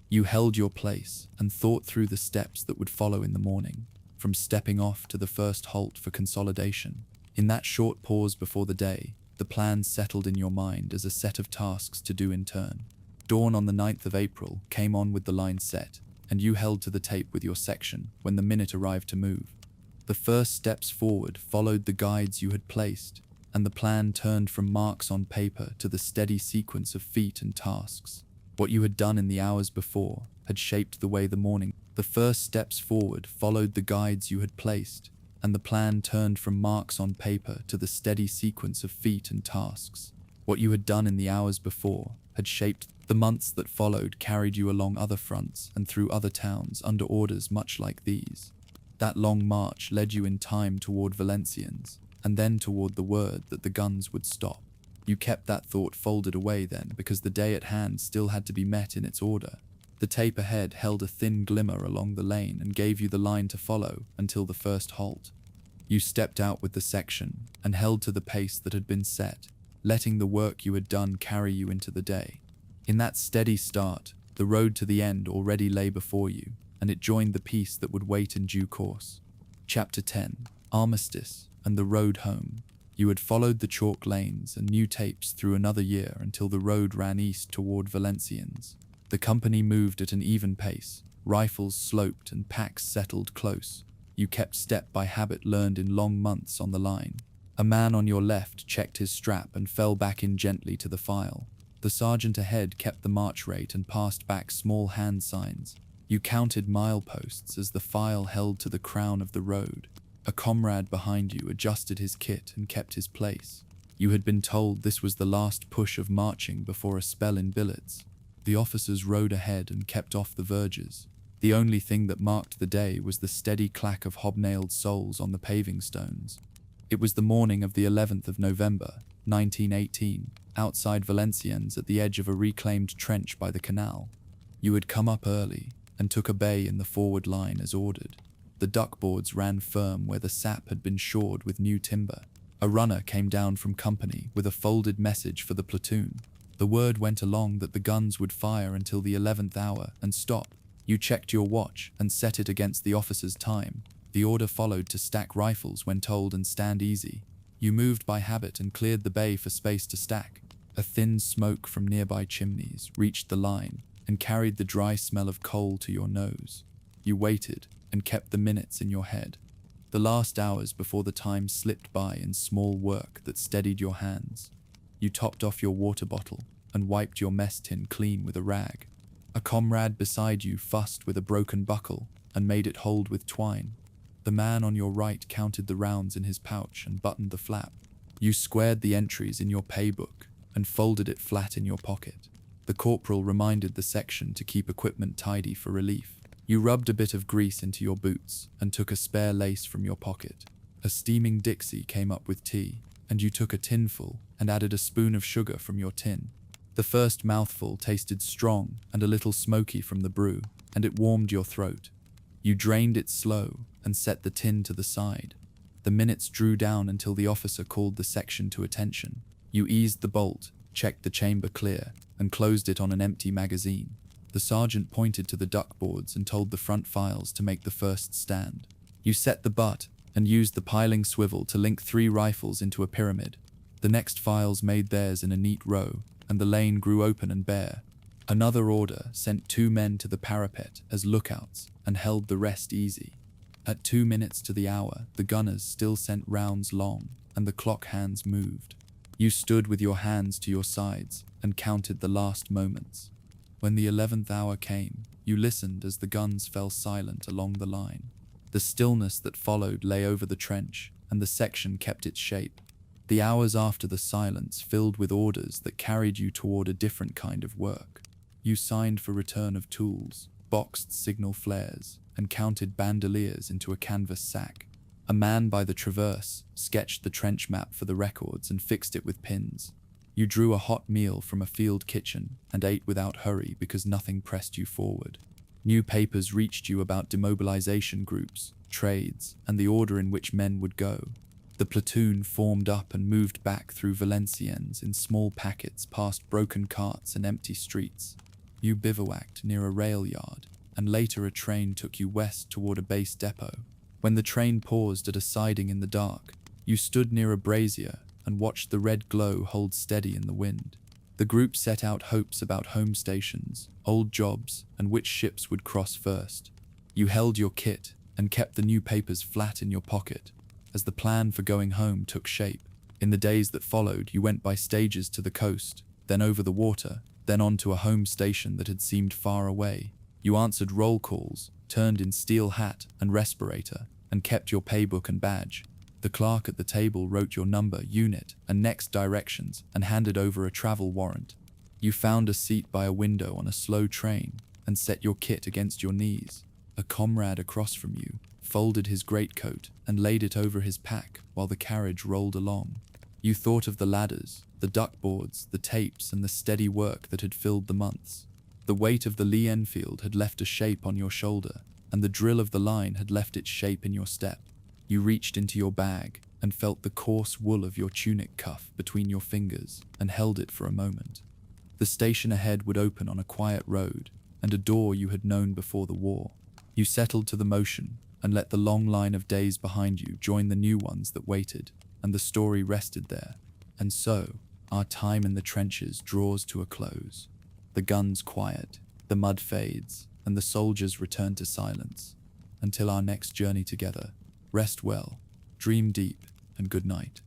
Speaker 1: You held your place and thought through the steps that would follow in the morning, from stepping off to the first halt for consolidation. In that short pause before the day, the plan settled in your mind as a set of tasks to do in turn. Dawn on the 9th of April came on with the line set, and you held to the tape with your section when the minute arrived to move. The first steps forward followed the guides you had placed, and the plan turned from marks on paper to the steady sequence of feet and tasks. What you had done in the hours before had shaped the way the morning. The first steps forward followed the guides you had placed, and the plan turned from marks on paper to the steady sequence of feet and tasks. What you had done in the hours before had shaped. The months that followed carried you along other fronts and through other towns under orders much like these. That long march led you in time toward Valenciennes, and then toward the word that the guns would stop. You kept that thought folded away then because the day at hand still had to be met in its order. The tape ahead held a thin glimmer along the lane and gave you the line to follow until the first halt. You stepped out with the section and held to the pace that had been set, letting the work you had done carry you into the day. In that steady start, the road to the end already lay before you, and it joined the peace that would wait in due course. Chapter 10: Armistice and the Road Home. You had followed the chalk lanes and new tapes through another year until the road ran east toward Valenciennes. The company moved at an even pace, rifles sloped and packs settled close. You kept step by habit learned in long months on the line. A man on your left checked his strap and fell back in gently to the file. The sergeant ahead kept the march rate and passed back small hand signs. You counted mileposts as the file held to the crown of the road. A comrade behind you adjusted his kit and kept his place. You had been told this was the last push of marching before a spell in billets. The officers rode ahead and kept off the verges. The only thing that marked the day was the steady clack of hobnailed soles on the paving stones. It was the morning of the 11th of November, 1918, outside Valenciennes at the edge of a reclaimed trench by the canal. You had come up early and took a bay in the forward line as ordered. The duckboards ran firm where the sap had been shored with new timber. A runner came down from company with a folded message for the platoon. The word went along that the guns would fire until the 11th hour and stop. You checked your watch and set it against the officer's time. The order followed to stack rifles when told and stand easy. You moved by habit and cleared the bay for space to stack. A thin smoke from nearby chimneys reached the line and carried the dry smell of coal to your nose. You waited and kept the minutes in your head. The last hours before the time slipped by in small work that steadied your hands. You topped off your water bottle and wiped your mess tin clean with a rag. A comrade beside you fussed with a broken buckle and made it hold with twine. The man on your right counted the rounds in his pouch and buttoned the flap. You squared the entries in your paybook and folded it flat in your pocket. The corporal reminded the section to keep equipment tidy for relief. You rubbed a bit of grease into your boots and took a spare lace from your pocket. A steaming Dixie came up with tea, and you took a tinful and added a spoon of sugar from your tin. The first mouthful tasted strong and a little smoky from the brew, and it warmed your throat. You drained it slow and set the tin to the side. The minutes drew down until the officer called the section to attention. You eased the bolt, checked the chamber clear, and closed it on an empty magazine. The sergeant pointed to the duckboards and told the front files to make the first stand. You set the butt and used the piling swivel to link 3 rifles into a pyramid. The next files made theirs in a neat row, and the lane grew open and bare. Another order sent 2 men to the parapet as lookouts and held the rest easy. At 2 minutes to the hour, the gunners still sent rounds long, and the clock hands moved. You stood with your hands to your sides and counted the last moments. When the 11th hour came, you listened as the guns fell silent along the line. The stillness that followed lay over the trench, and the section kept its shape. The hours after the silence filled with orders that carried you toward a different kind of work. You signed for return of tools, boxed signal flares, and counted bandoliers into a canvas sack. A man by the traverse sketched the trench map for the records and fixed it with pins. You drew a hot meal from a field kitchen and ate without hurry because nothing pressed you forward. New papers reached you about demobilization groups, trades, and the order in which men would go. The platoon formed up and moved back through Valenciennes in small packets past broken carts and empty streets. You bivouacked near a rail yard, and later a train took you west toward a base depot. When the train paused at a siding in the dark, you stood near a brazier and watched the red glow hold steady in the wind. The group set out hopes about home stations, old jobs, and which ships would cross first. You held your kit and kept the new papers flat in your pocket as the plan for going home took shape. In the days that followed, you went by stages to the coast, then over the water, then on to a home station that had seemed far away. You answered roll calls, turned in steel hat and respirator, and kept your paybook and badge. The clerk at the table wrote your number, unit, and next directions and handed over a travel warrant. You found a seat by a window on a slow train and set your kit against your knees. A comrade across from you folded his greatcoat and laid it over his pack while the carriage rolled along. You thought of the ladders, the duckboards, the tapes, and the steady work that had filled the months. The weight of the Lee Enfield had left a shape on your shoulder, and the drill of the line had left its shape in your step. You reached into your bag and felt the coarse wool of your tunic cuff between your fingers and held it for a moment. The station ahead would open on a quiet road and a door you had known before the war. You settled to the motion and let the long line of days behind you join the new ones that waited, and the story rested there. And so, our time in the trenches draws to a close. The guns quiet, the mud fades, and the soldiers return to silence. Until our next journey together, rest well, dream deep, and good night.